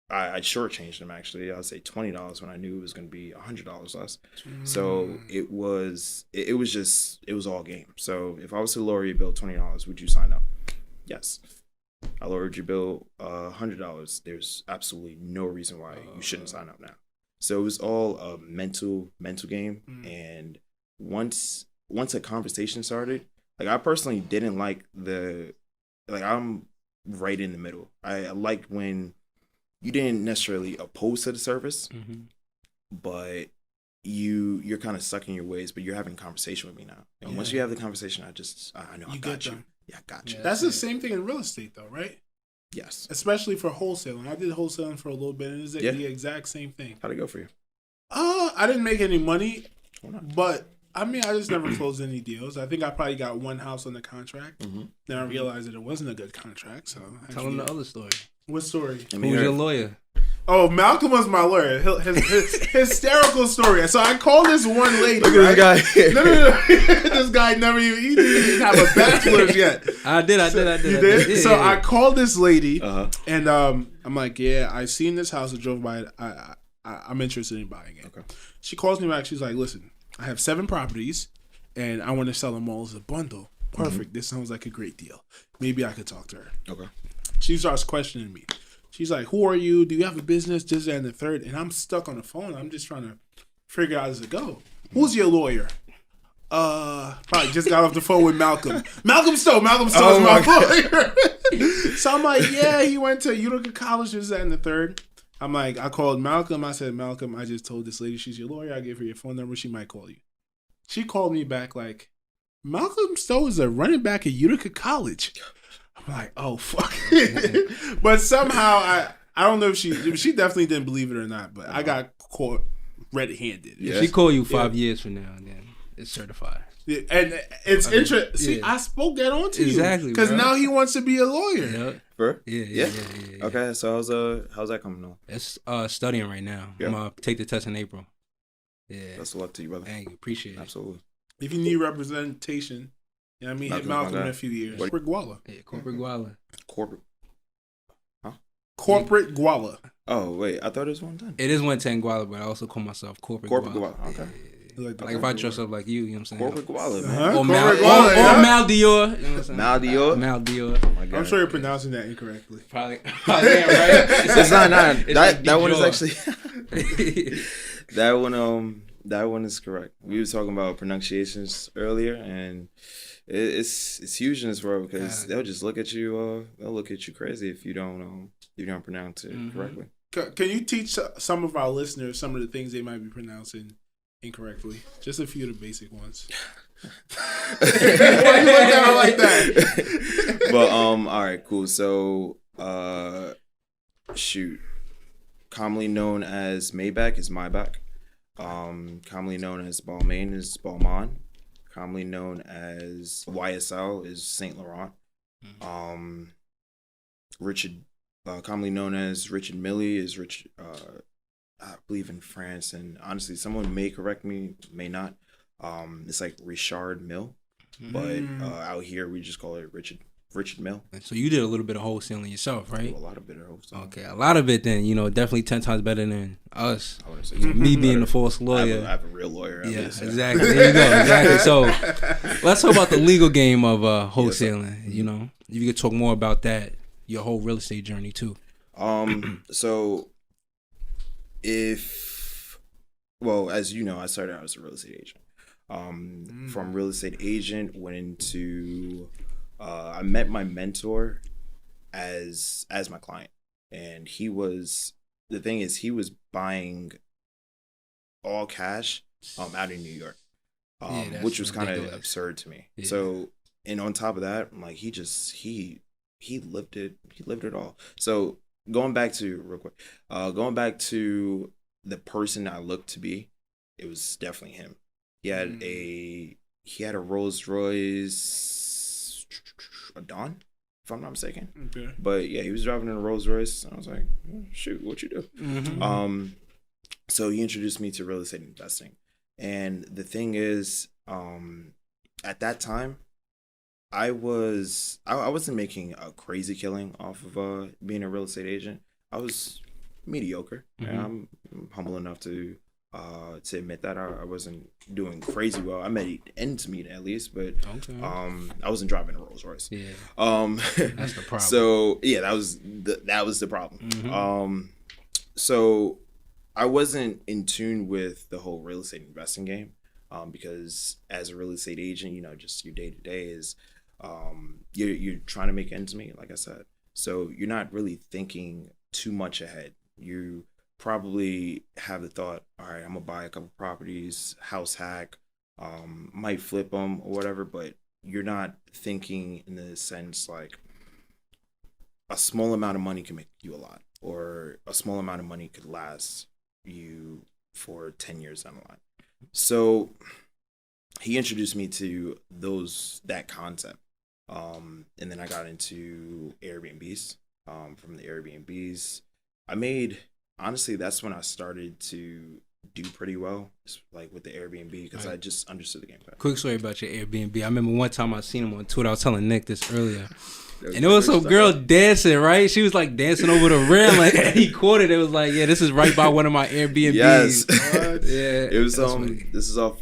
I shortchanged them actually. I'd say $20 when I knew it was going to be $100 less. So it was all game. So if I was to lower your bill $20, would you sign up? Yes. I lowered your bill $100. There's absolutely no reason why you shouldn't sign up now. So it was all a mental game. And once a conversation started, like I personally didn't like I'm right in the middle. I like when you didn't necessarily oppose to the service, but you're kind of stuck in your ways, but you're having a conversation with me now. And once you have the conversation, I know I got you. Yeah, I got you. That's the same thing in real estate though, right? Yes. Especially for wholesaling. I did wholesaling for a little bit, and it's the exact same thing. How'd it go for you? I didn't make any money, but I mean, I just never closed any deals. I think I probably got one house on the contract. Then I realized that it wasn't a good contract. So tell them the other story. What story? Who's your lawyer? Oh, Malcolm was my lawyer. His hysterical story. So I called this one lady. Look at this guy. No. This guy he didn't have a bachelor's yet. I did. You did? Yeah, so I called this lady, and I'm like, yeah, I seen this house. I drove by it. I'm interested in buying it. Okay. She calls me back. She's like, listen, I have 7 properties, and I want to sell them all as a bundle. Perfect. This sounds like a great deal. Maybe I could talk to her. Okay. She starts questioning me. She's like, who are you? Do you have a business? This, that, and the third. And I'm stuck on the phone. I'm just trying to figure out as it go. Who's your lawyer? Probably just got off the phone with Malcolm. Malcolm Stowe is my lawyer. So I'm like, yeah, he went to Utica College, this, that, and the third. I'm like, I called Malcolm. I said, Malcolm, I just told this lady she's your lawyer. I gave her your phone number. She might call you. She called me back like, Malcolm Stowe is a running back at Utica College. I'm like, oh, fuck. But somehow I don't know if she definitely didn't believe it or not, but I got caught red-handed. If she call you 5 years from now, then it's certified. Yeah, and it's interesting. See, I spoke that on to exactly, you because bro. now he wants to be a lawyer. Yep. For? Yeah. Okay, so how's that coming on? It's studying right now. Yeah. I'm gonna take the test in April. Yeah. Best of luck to you, brother. Thank you. Appreciate it. Absolutely. If you need representation, you know what I mean, hit Malcolm in a few years. Corporate Guala. Yeah, corporate Guala. Corporate Guala. Oh wait, I thought it was 110. It is 110 Guala, but I also call myself corporate Guala. Okay. Like Like if I dress up like you know what I'm saying? Corporate Guala, man. Uh-huh. Or Corporate Mal, Guala, yeah. or Mal Dior. You know what I'm saying? Mal Dior? Mal Dior. Oh my God. I'm sure you're pronouncing that incorrectly. Probably yeah, right? It's not. It's like That one is Dior. actually that one is correct. We were talking about pronunciations earlier, and it's huge in this world because they'll just look at you. They'll look at you crazy if you don't pronounce it correctly. Can you teach some of our listeners some of the things they might be pronouncing incorrectly? Just a few of the basic ones. Why you look at it like that? But all right, cool. So commonly known as Maybach is Maybach. Commonly known as Balmain is Balmain. Commonly known as YSL is Saint Laurent. Commonly known as Richard Mille is Rich. I believe in France, and honestly, someone may correct me, may not. It's like Richard Mille, but out here we just call it Richard Mille. So you did a little bit of wholesaling yourself, right? A lot of bitter wholesaling. Okay, a lot of it then, definitely 10 times better than us. I wouldn't say Me being the false I lawyer. have a real lawyer. At Yeah, least. exactly. There you go. Exactly. So let's talk about the legal game of wholesaling. If you could talk more about that, your whole real estate journey too. So as you know, I started out as a real estate agent. From real estate agent, went into I met my mentor as my client, and he was buying all cash out of New York, which was kind of absurd to me. Yeah. So, and on top of that, I'm like, he lived it all. So going back to the person I looked to be, it was definitely him. He had a Rolls Royce, a Dawn, if I'm not mistaken. Okay. But yeah, he was driving in a Rolls Royce. I was like, shoot, what you do? Mm-hmm. So he introduced me to real estate investing, and the thing is, at that time, I wasn't making a crazy killing off of being a real estate agent. I was mediocre. Mm-hmm. And I'm humble enough to admit that I wasn't doing crazy well. I made ends meet at least, but I wasn't driving a Rolls Royce. Yeah. That's the problem. So yeah, that was the problem. Mm-hmm. So I wasn't in tune with the whole real estate investing game, because as a real estate agent, just your day to day is you're trying to make ends meet, like I said. So you're not really thinking too much ahead. You probably have the thought, all right, I'm gonna buy a couple properties, house hack, might flip them or whatever, but you're not thinking in the sense like a small amount of money can make you a lot, or a small amount of money could last you for 10 years down the line. So he introduced me to that concept. And then I got into Airbnbs. From the Airbnbs, honestly, that's when I started to do pretty well, like with the Airbnb, because I just understood the game better. Quick story about your Airbnb. I remember one time I seen him on Twitter. I was telling Nick this earlier. And it was some girl dancing, right? She was like dancing over the rim. Like he caught it. It was like, yeah, this is right by one of my Airbnbs. Yes. Yeah. It was this is off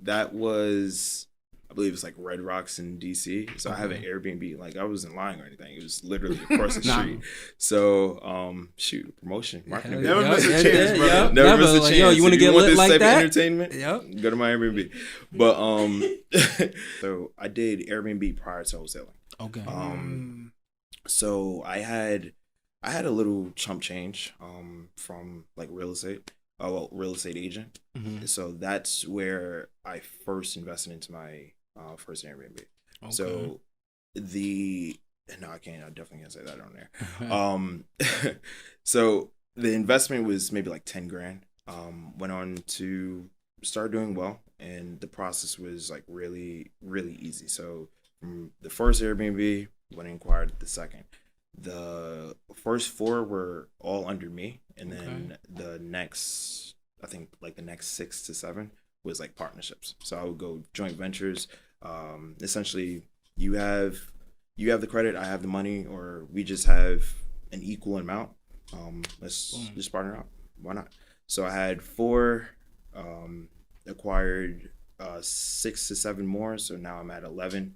that was, I believe it's like Red Rocks in DC. So I have an Airbnb. Like I wasn't lying or anything. It was literally across the street. So promotion, marketing. Never miss a chance, bro. Never miss a chance. Yo, you want to get lit like that? Entertainment? Yep. Go to my Airbnb. But so I did Airbnb prior to wholesaling. Okay. So I had a little chump change from like real estate. Real estate agent. Mm-hmm. So that's where I first invested into my first Airbnb. Okay. So No, I can't. I definitely can't say that on there. So the investment was maybe like 10 grand. Went on to start doing well, and the process was like really, really easy. So from the first Airbnb, when I inquired the second, the first 4 were all under me, and then the next, I think like the next 6 to 7 was like partnerships. So I would go joint ventures. Essentially, you have the credit, I have the money, or we just have an equal amount. Let's just partner up. Why not? So I had 4, acquired 6 to 7 more. So now I'm at 11.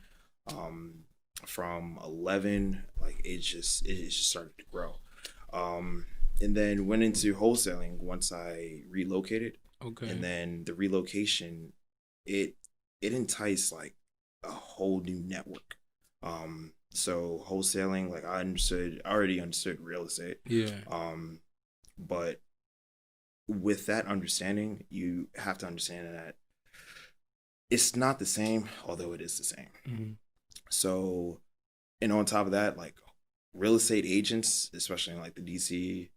From 11, like it just started to grow. And then went into wholesaling once I relocated. Okay. And then the relocation, it enticed like a whole new network. So wholesaling, like I already understood real estate. Yeah. But with that understanding, you have to understand that it's not the same, although it is the same. Mm-hmm. So, and on top of that, like real estate agents, especially in like the DC,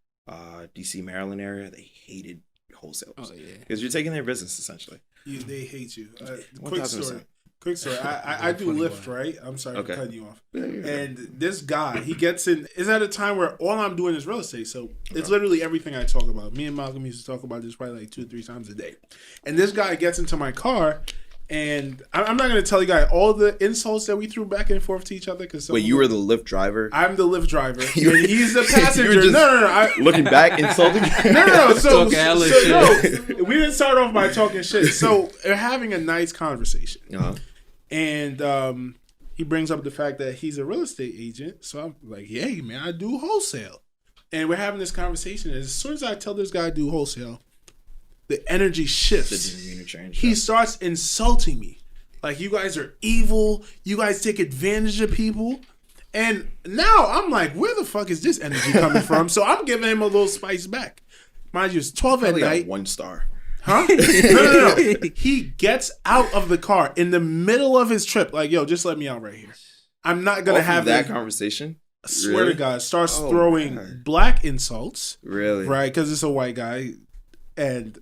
Maryland area, they hated wholesalers. Oh yeah. Because you're taking their business essentially. They hate you. Quick 1000%. story. Quick story. I do Lyft, right? I'm sorry for cutting you off. And this guy, he gets in. Is at a time where all I'm doing is real estate, so it's literally everything I talk about. Me and Malcolm used to talk about this probably like 2 or 3 times a day. And this guy gets into my car. And I'm not going to tell you guys all the insults that we threw back and forth to each other. Wait, you were the Lyft driver? I'm the Lyft driver. And he's the passenger. No. Looking back, insulting? No. So we didn't start off by talking shit. So they're having a nice conversation. Uh-huh. And he brings up the fact that he's a real estate agent. So I'm like, hey, man, I do wholesale. And we're having this conversation. As soon as I tell this guy I do wholesale, the energy shifts. The demeanor change. He starts insulting me. Like, you guys are evil. You guys take advantage of people. And now I'm like, where the fuck is this energy coming from? So I'm giving him a little spice back. Mind you, it's 12 at night. 1 star. Huh? No. He gets out of the car in the middle of his trip. Like, yo, just let me out right here. I'm not going to have that conversation. I swear to God. Starts throwing black insults. Really? Right? Because it's a white guy. And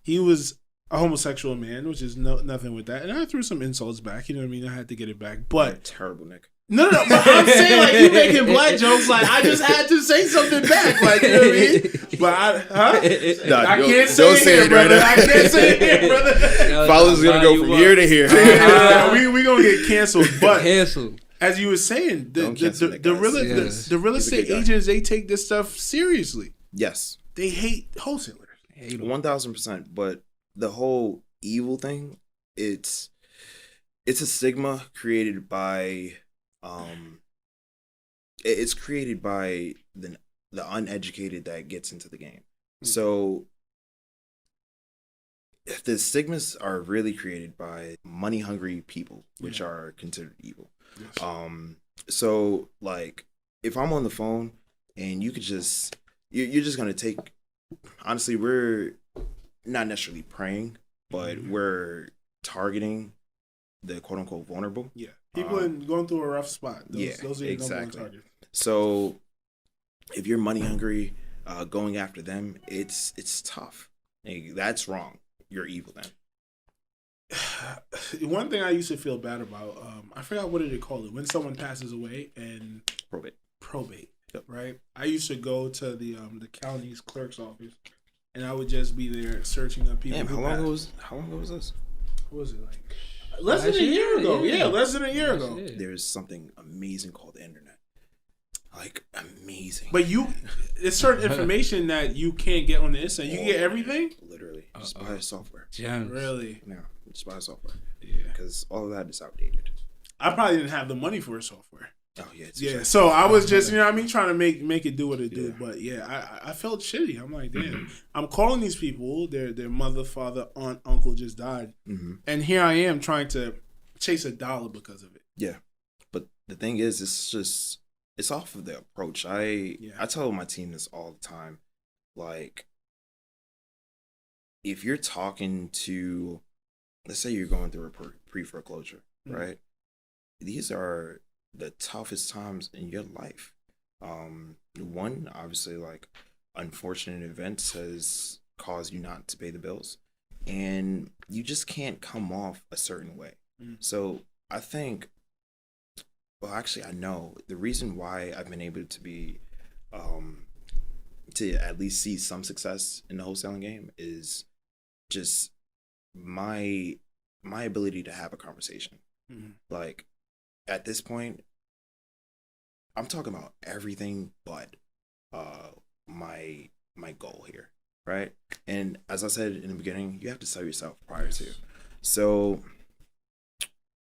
he was a homosexual man, which is nothing with that. And I threw some insults back. You know what I mean? I had to get it back. But terrible, Nick. No. But I'm saying, like, you making black jokes. Like, I just had to say something back. Like, you know what I mean? But I can't say it here, brother. I can't say it here, brother. Followers gonna go from here to here. We gonna get canceled. But canceled. As you were saying, the real estate agents, they take this stuff seriously. Yes. They hate wholesalers. 1000%. But the whole evil thing, it's a stigma created by it's created by the uneducated that gets into the game. So the stigmas are really created by money hungry people, which are considered evil. Yes. So like if I'm on the phone and you could just you're just gonna take, honestly, we're not necessarily praying, but we're targeting the quote unquote vulnerable. Yeah. People going through a rough spot. Those are your exactly. number one target. So if you're money hungry, going after them, it's tough. Like, that's wrong. You're evil then. One thing I used to feel bad about, I forgot what did they call it when someone passes away and probate. Yep. Right. I used to go to the county's clerk's office, and I would just be there searching up people. Damn, how long ago was this? What was it like? Less than a year ago. Yeah, less than a year ago. There's something amazing called the internet. Like, amazing. But there's certain information that you can't get on the internet. You can get everything? Literally. Just buy software. Yeah. Really? No, just buy software. Yeah. Because all of that is outdated. I probably didn't have the money for a software. Oh, yeah. Yeah, so I was just, you know what I mean, trying to make it do what it do. But yeah, I felt shitty. I'm like, damn. I'm calling these people, their mother, father, aunt, uncle just died. Mm-hmm. And here I am trying to chase $1 because of it. Yeah. But the thing is, it's off of the approach. I tell my team this all the time. Like, if you're talking to, let's say you're going through a pre-foreclosure, right? These are the toughest times in your life. One, obviously, like unfortunate events has caused you not to pay the bills, and you just can't come off a certain way. So I think, well, actually, I know the reason why I've been able to be, to at least see some success in the wholesaling game is just my ability to have a conversation. Like at this point, I'm talking about everything but my goal here, right? And as I said in the beginning, you have to sell yourself prior to. So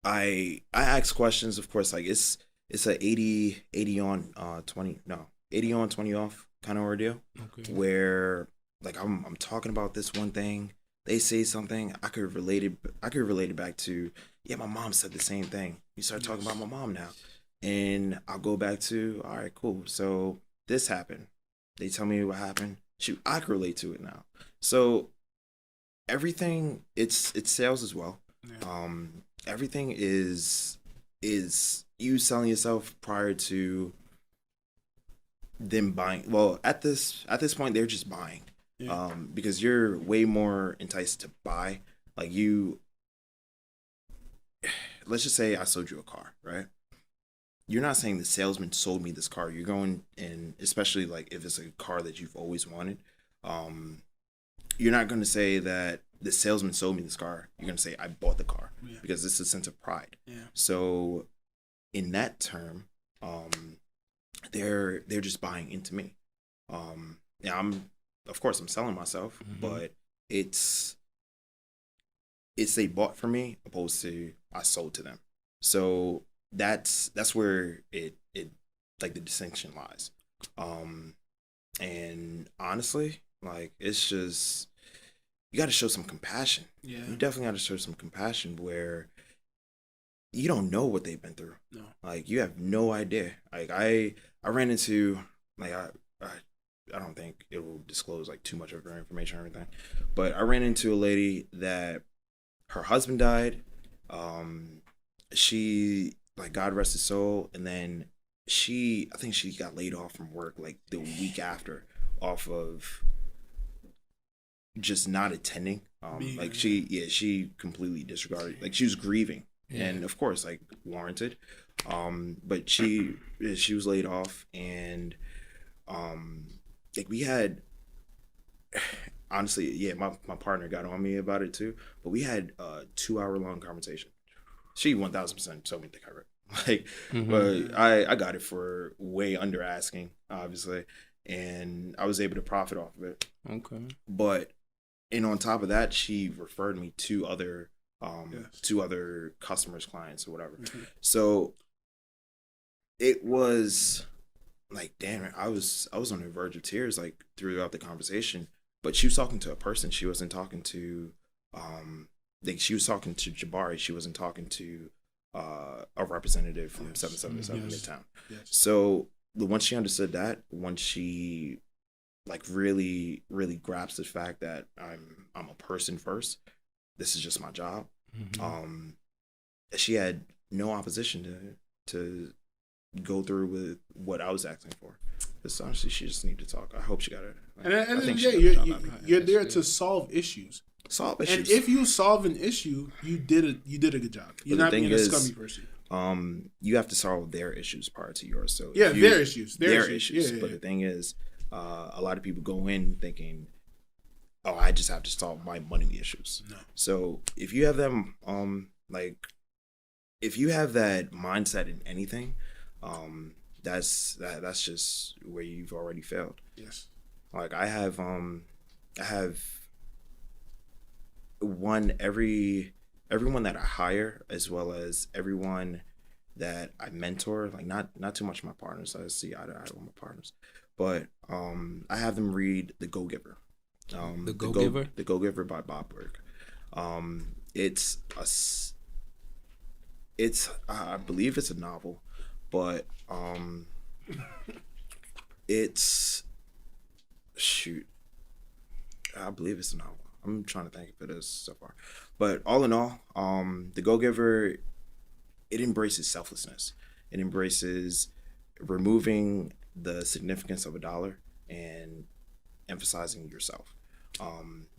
I ask questions, of course, like it's a 80 on 20 no 80 on 20 off kind of ordeal, where like I'm talking about this one thing, they say something, I could relate it back to, yeah, my mom said the same thing. You start talking about my mom now, and I'll go back to, all right, cool. So this happened. They tell me what happened. Shoot, I can relate to it now. So everything, it's sales as well. Everything is you selling yourself prior to them buying. Well, at this point, they're just buying, because you're way more enticed to buy. Like let's just say I sold you a car, right? You're not saying the salesman sold me this car. You're going, and especially like if it's a car that you've always wanted, you're not going to say that the salesman sold me this car. You're going to say I bought the car, because it's a sense of pride. So in that term, they're just buying into me. Yeah, I'm selling myself, but it's they bought from me opposed to I sold to them. So that's where it like the distinction lies. And honestly, like it's just, you got to show some compassion. You definitely got to show some compassion where you don't know what they've been through. Like you have no idea. Like I ran into, like I don't think it will disclose like too much of her information or everything, but I ran into a lady that her husband died. She, like, God rest his soul, and then I think she got laid off from work like the week after, off of just not attending. Like she completely disregarded, like she was grieving, and of course like warranted. But she was laid off, and like we had, honestly, my partner got on me about it too, but we had a 2-hour long conversation. She 1000% told me to cover it. Like, but I got it for way under asking, obviously, and I was able to profit off of it. But, and on top of that, she referred me to other customers, clients, or whatever. So it was like, damn it, I was on the verge of tears like throughout the conversation. But she was talking to a person. She wasn't talking to like she was talking to Jabari. She wasn't talking to a representative from 777 Midtown. So once she understood that, once she like really grasps the fact that I'm a person first, this is just my job. She had no opposition to go through with what I was asking for. Because honestly, she just needed to talk. I hope she got it. You're there to solve issues. And if you solve an issue, you did a good job. You're not being a scummy person. You have to solve their issues prior to yours. So their issues. But the thing is, a lot of people go in thinking, "Oh, I just have to solve my money issues." No. So if you have them, if you have that mindset in anything, that's just where you've already failed. Yes. Like I have everyone that I hire, as well as everyone that I mentor, like not too much my partners. I see eye to eye with my partners, but I have them read The Go-Giver. The Go-Giver? The Go-Giver by Bob Burg. It's I believe it's a novel, but I believe it's a novel. I'm trying to think if it is so far. But all in all, The Go-Giver, it embraces selflessness. It embraces removing the significance of a dollar and emphasizing yourself.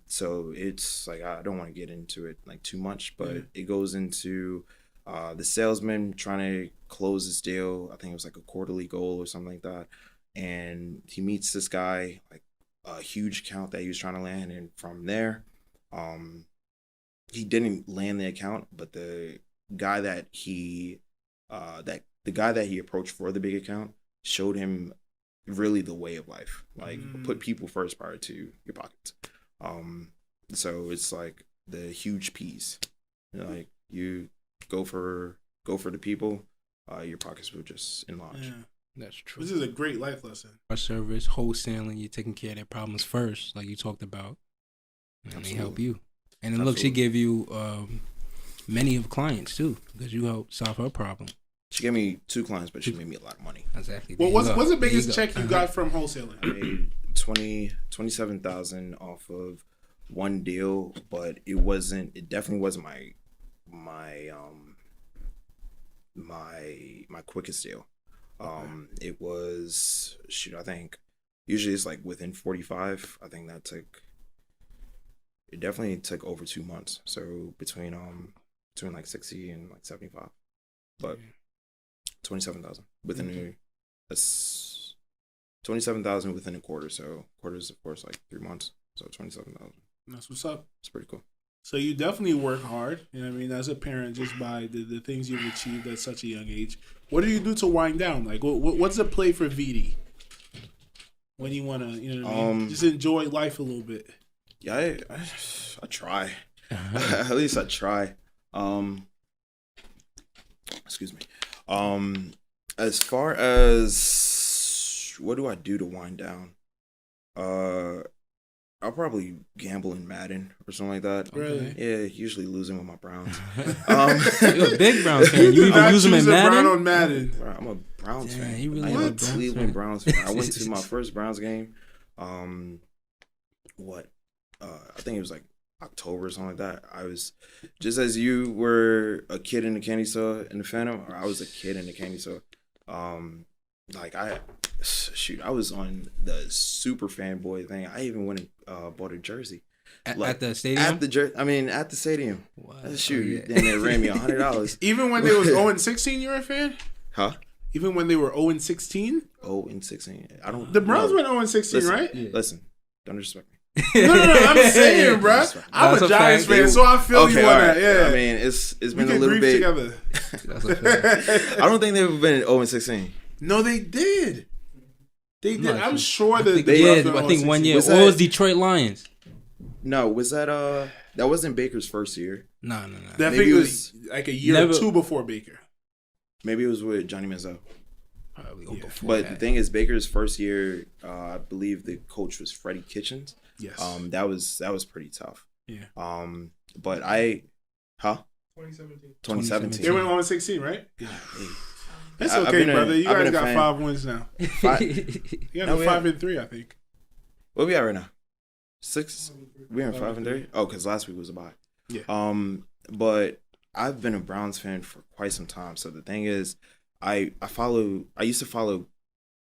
So it's like, I don't want to get into it like too much, but it goes into the salesman trying to close this deal. I think it was like a quarterly goal or something like that. And he meets this guy, like a huge account that he was trying to land. And from there, he didn't land the account, but the guy that he approached for the big account showed him really the way of life. Like, put people first prior to your pockets. So it's like the huge P's. Like, you go for the people, your pockets will just enlarge. Yeah. That's true. This is a great life lesson. Our service, wholesaling, you're taking care of their problems first, like you talked about, and Absolutely. they help you. And then look, she gave you many of clients too, because you helped solve her problem. She gave me 2 clients, but she made me a lot of money. Exactly. Well, what's the biggest check you got from wholesaling? I made $27,000 off of one deal, but it definitely wasn't my quickest deal. It was, I think usually it's like within 45. I think it definitely took over 2 months. So between like 60 and like 75, but 27,000 within that's 27,000 within a quarter. So quarters, of course, like 3 months. So 27,000. That's what's up. It's pretty cool. So you definitely work hard, you know what I mean, as a parent, just by the things you've achieved at such a young age. What do you do to wind down? Like, what's the play for VD? When you want to, you know what I mean, just enjoy life a little bit. Yeah, I try. At least I try. Excuse me. As far as what do I do to wind down? I'll probably gamble in Madden or something like that. Really? Yeah, usually losing with my Browns. You're a big Browns fan. You even use them in Madden? Brown on Madden. Bro, I'm a Browns fan. You really I am are a a Browns Cleveland fan. Browns fan. I went to my first Browns game. I think it was like October or something like that. I was just as you were a kid in the candy store in the Phantom, or I was a kid in the candy store. I was on the super fanboy thing. I even went and bought a jersey At the stadium? At the stadium. What? Shoot, then they ran me $100. Even when they was 0-16, you're a fan? Huh? Even when they were 0-16? 0-16. I don't. The Browns no. went 0-16, Listen, right? Yeah. Listen, don't disrespect me. No, I'm saying, bro. I'm That's a a Giants fact. fan, so I feel you on all that. Yeah. I mean, it's we been a can little grieve bit. together. That's a fact. I don't think they've been 0-16. No, they did. They did. not I'm sure. sure that I think 1 year. Was Or that- it was Detroit Lions? No, was that that wasn't Baker's first year? No. That Maybe thing it was like a year or Never- two before Baker. Maybe it was with Johnny Manziel. Probably Yeah. before But that. the thing is, Baker's first year, I believe the coach was Freddie Kitchens. Yes. That was pretty tough. Yeah. But 2017. They went 0-16, right? Hey, It's I've okay, been a- brother. You I've been guys a got fan. 5 wins now. You got No, we 5-3, I think. What we at right now? 6. We're in 5-3. Oh, because last week was a bye. Yeah. But I've been a Browns fan for quite some time. So the thing is, I used to follow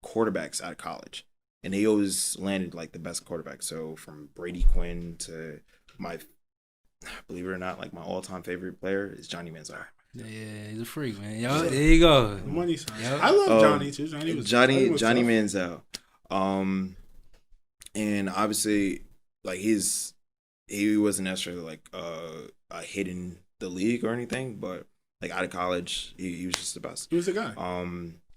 quarterbacks out of college, and they always landed like the best quarterbacks. So from Brady Quinn to believe it or not, like my all-time favorite player is Johnny Manziel. Yeah, he's a freak, man. Yo, there you go. The money sign. Yep. I love Johnny, too. Johnny was Johnny tough. Manziel. And obviously, like he wasn't necessarily like a hit in the league or anything, but like out of college, he was just the best. He was the guy.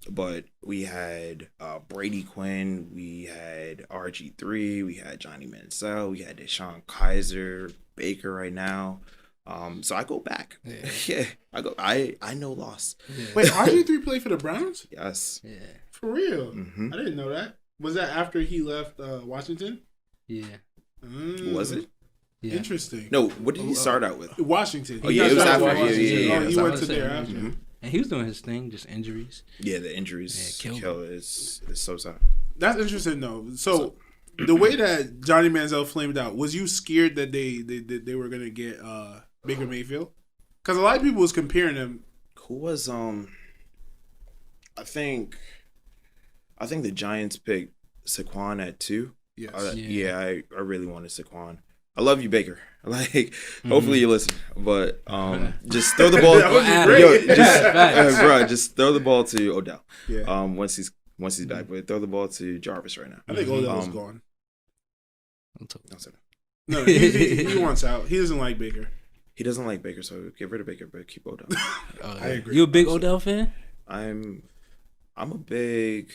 But we had Brady Quinn, we had RG3, we had Johnny Manziel, we had Deshaun Kaiser, Baker right now. So I go back. Yeah. I know loss. Yeah. Wait, RG3 played for the Browns? Yes. Yeah. For real? Mm-hmm. I didn't know that. Was that after he left Washington? Yeah. Was it? Yeah. Interesting. No, what did he start out with? Washington. Oh, yeah, He it was got after. started with Yeah, Washington. yeah, Oh, yeah. he That's went what I to was there saying. after. Mm-hmm. And he was doing his thing, just injuries. Yeah, the injuries Yeah, killed kill is so sad. That's interesting, though. So the way that Johnny Manziel flamed out, was you scared that they were gonna get Baker Mayfield? Because a lot of people was comparing him. Who was I think the Giants picked Saquon at 2. Yes. I really wanted Saquon. I love you, Baker. Like, hopefully you listen. But just throw the ball. That would be great. Just throw the ball to Odell. Yeah. Once he's back, but throw the ball to Jarvis right now. I think Odell's gone. Don't say that. No, he wants out. He doesn't like Baker. He doesn't like Baker, so get rid of Baker, but keep Odell. I agree. You a big Odell fan? I'm a big.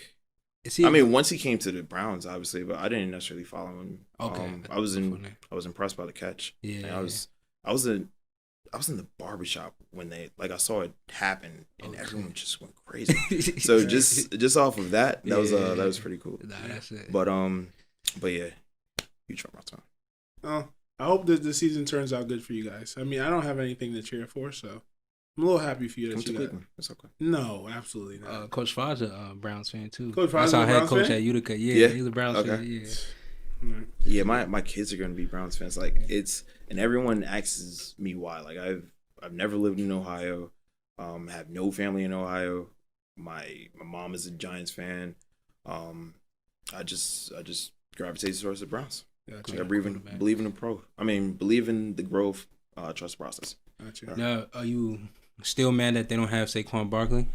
Is he? I mean, once he came to the Browns, obviously, but I didn't necessarily follow him. Okay. I was impressed by the catch. Yeah. And I was in the barbershop when I saw it happen, and everyone just went crazy. So just off of that was pretty cool. Nah, that's it. But yeah, huge for my time. Oh, I hope that the season turns out good for you guys. I mean, I don't have anything to cheer for, so I'm a little happy for you Come that to you got. Cleveland. It's okay. No, absolutely not. Coach Fod's a Browns fan too. Coach That's Fod's our a head Browns coach fan? at Utica. Yeah, Yeah? he's a Browns Okay. fan. Yeah. Right. Yeah, my kids are gonna be Browns fans. Like and everyone asks me why. Like I've never lived in Ohio. Have no family in Ohio. My mom is a Giants fan. I just gravitate towards the Browns. Gotcha. I believe in the growth, trust process. Gotcha. Now, are you still mad that they don't have Saquon Barkley?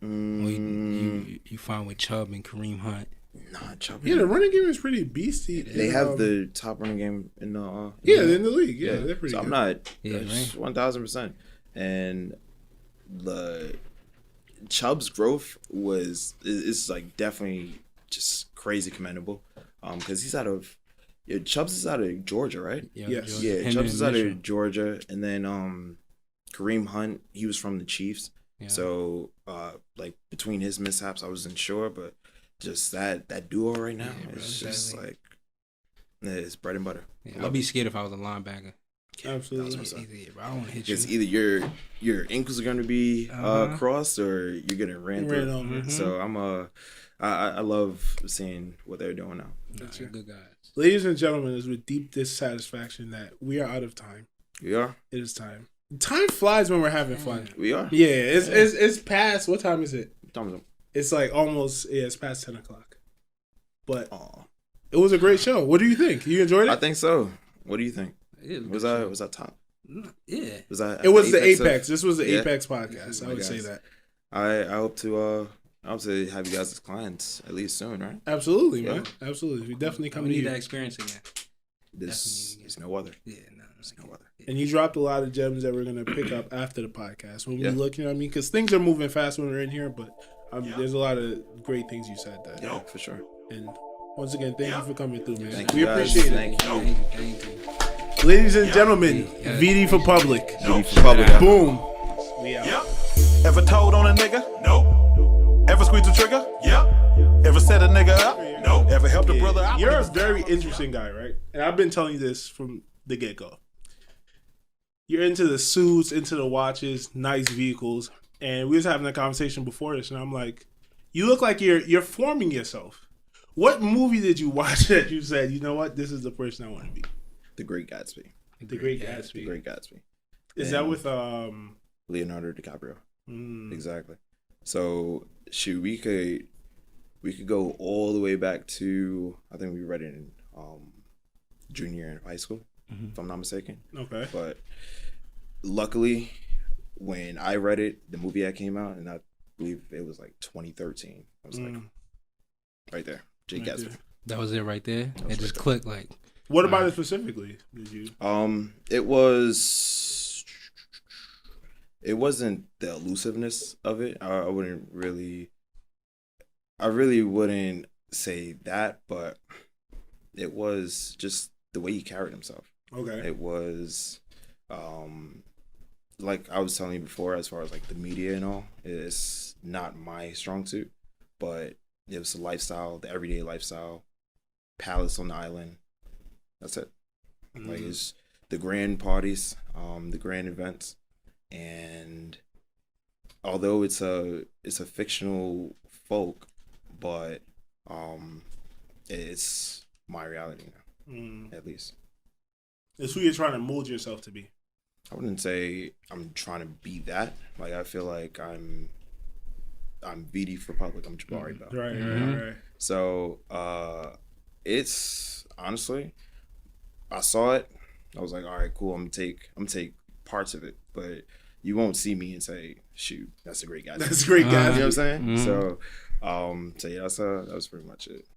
Or you find with Chubb and Kareem Hunt? Nah, Chubb. Yeah, the running game is pretty beasty. They have the top running game in the they're in the league. Yeah, they're pretty so good. I'm not. Yeah, That's right. 1000%. And the Chubb's growth is like definitely just crazy commendable. Because he's out of Chubbs is out of Georgia, right? Yes. Georgia. Yeah, Him Chubbs and is out Mitchell. of Georgia, and then Kareem Hunt, he was from the Chiefs. Yeah. So like between his mishaps, I wasn't sure, but just that duo right now, Yeah, bro, it's just exactly. like it's bread and butter. Yeah, I'd be scared if I was a linebacker. Absolutely. That's what's up. I don't want to hit you. Because either your ankles are going to be crossed or you're getting ran Ran through. over. So I love seeing what they're doing now. Gotcha. Good guys. Ladies and gentlemen, it's with deep dissatisfaction that we are out of time. We are. It is time. Time flies when we're having fun. We are. Yeah, it's past. What time is it? Thumbs up. It's like almost. Yeah, it's past 10 o'clock. But Aw. it was a great show. What do you think? You enjoyed it? I think so. What do you think? Yeah, Was that top? Yeah. Was that? It was the of- Apex. This was the Yeah. Apex podcast. I would say guys. that. I hope to have you guys as clients at least soon, right? Absolutely, Yeah. man. Absolutely. We definitely come We to need you. that experience again. This Definitely. is no other. Yeah, no. There's no other. And you dropped a lot of gems that we're going to pick up after the podcast. When we Yeah. look, you know what I mean? Because things are moving fast when we're in here, but there's a lot of great things you said that. Yeah, for sure. And once again, thank you for coming through, man. Thank we you guys. appreciate Thank you. Thank you. Ladies and gentlemen, VD for Public. VDforpublic. Boom. We out. Ever told on a nigga? No. Ever squeezed a trigger? Yep. Ever set a nigga up? No. Ever helped a brother out? You're a very interesting guy, right? And I've been telling you this from the get-go. You're into the suits, into the watches, nice vehicles. And we was having a conversation before this, and I'm like, you look like you're forming yourself. What movie did you watch that you said, you know what, this is the person I want to be? The Great Gatsby. The Great Gatsby. The Great Gatsby. Is that And with Leonardo DiCaprio? mm, Exactly. So shoot, we could go all the way back to, I think we read it in junior year in high school, if I'm not mistaken. okay. But luckily, when I read it, the movie that came out, and I believe it was like 2013. I was like, right there, Jay Right Gatsby. there. That was it right there. was It just right clicked like. What about it specifically? Did you? It wasn't the elusiveness of it. I really wouldn't say that, but it was just the way he carried himself. Okay. It was, like I was telling you before, as far as like the media and all, it's not my strong suit, but it was the lifestyle, the everyday lifestyle, palace on the island. That's it. Like it's the grand parties, the grand events, and although it's a fictional folk, but it's my reality now, at least. It's who you're trying to mold yourself to be. I wouldn't say I'm trying to be that. Like I feel like I'm I'm VDforpublic. I'm Jabari Bell. Right. So it's honestly, I saw it. I was like, all right, cool. I'm gonna take parts of it, but you won't see me and say, shoot, that's a great guy. That's a great guy. You know what I'm saying? Mm-hmm. So yeah, that was pretty much it.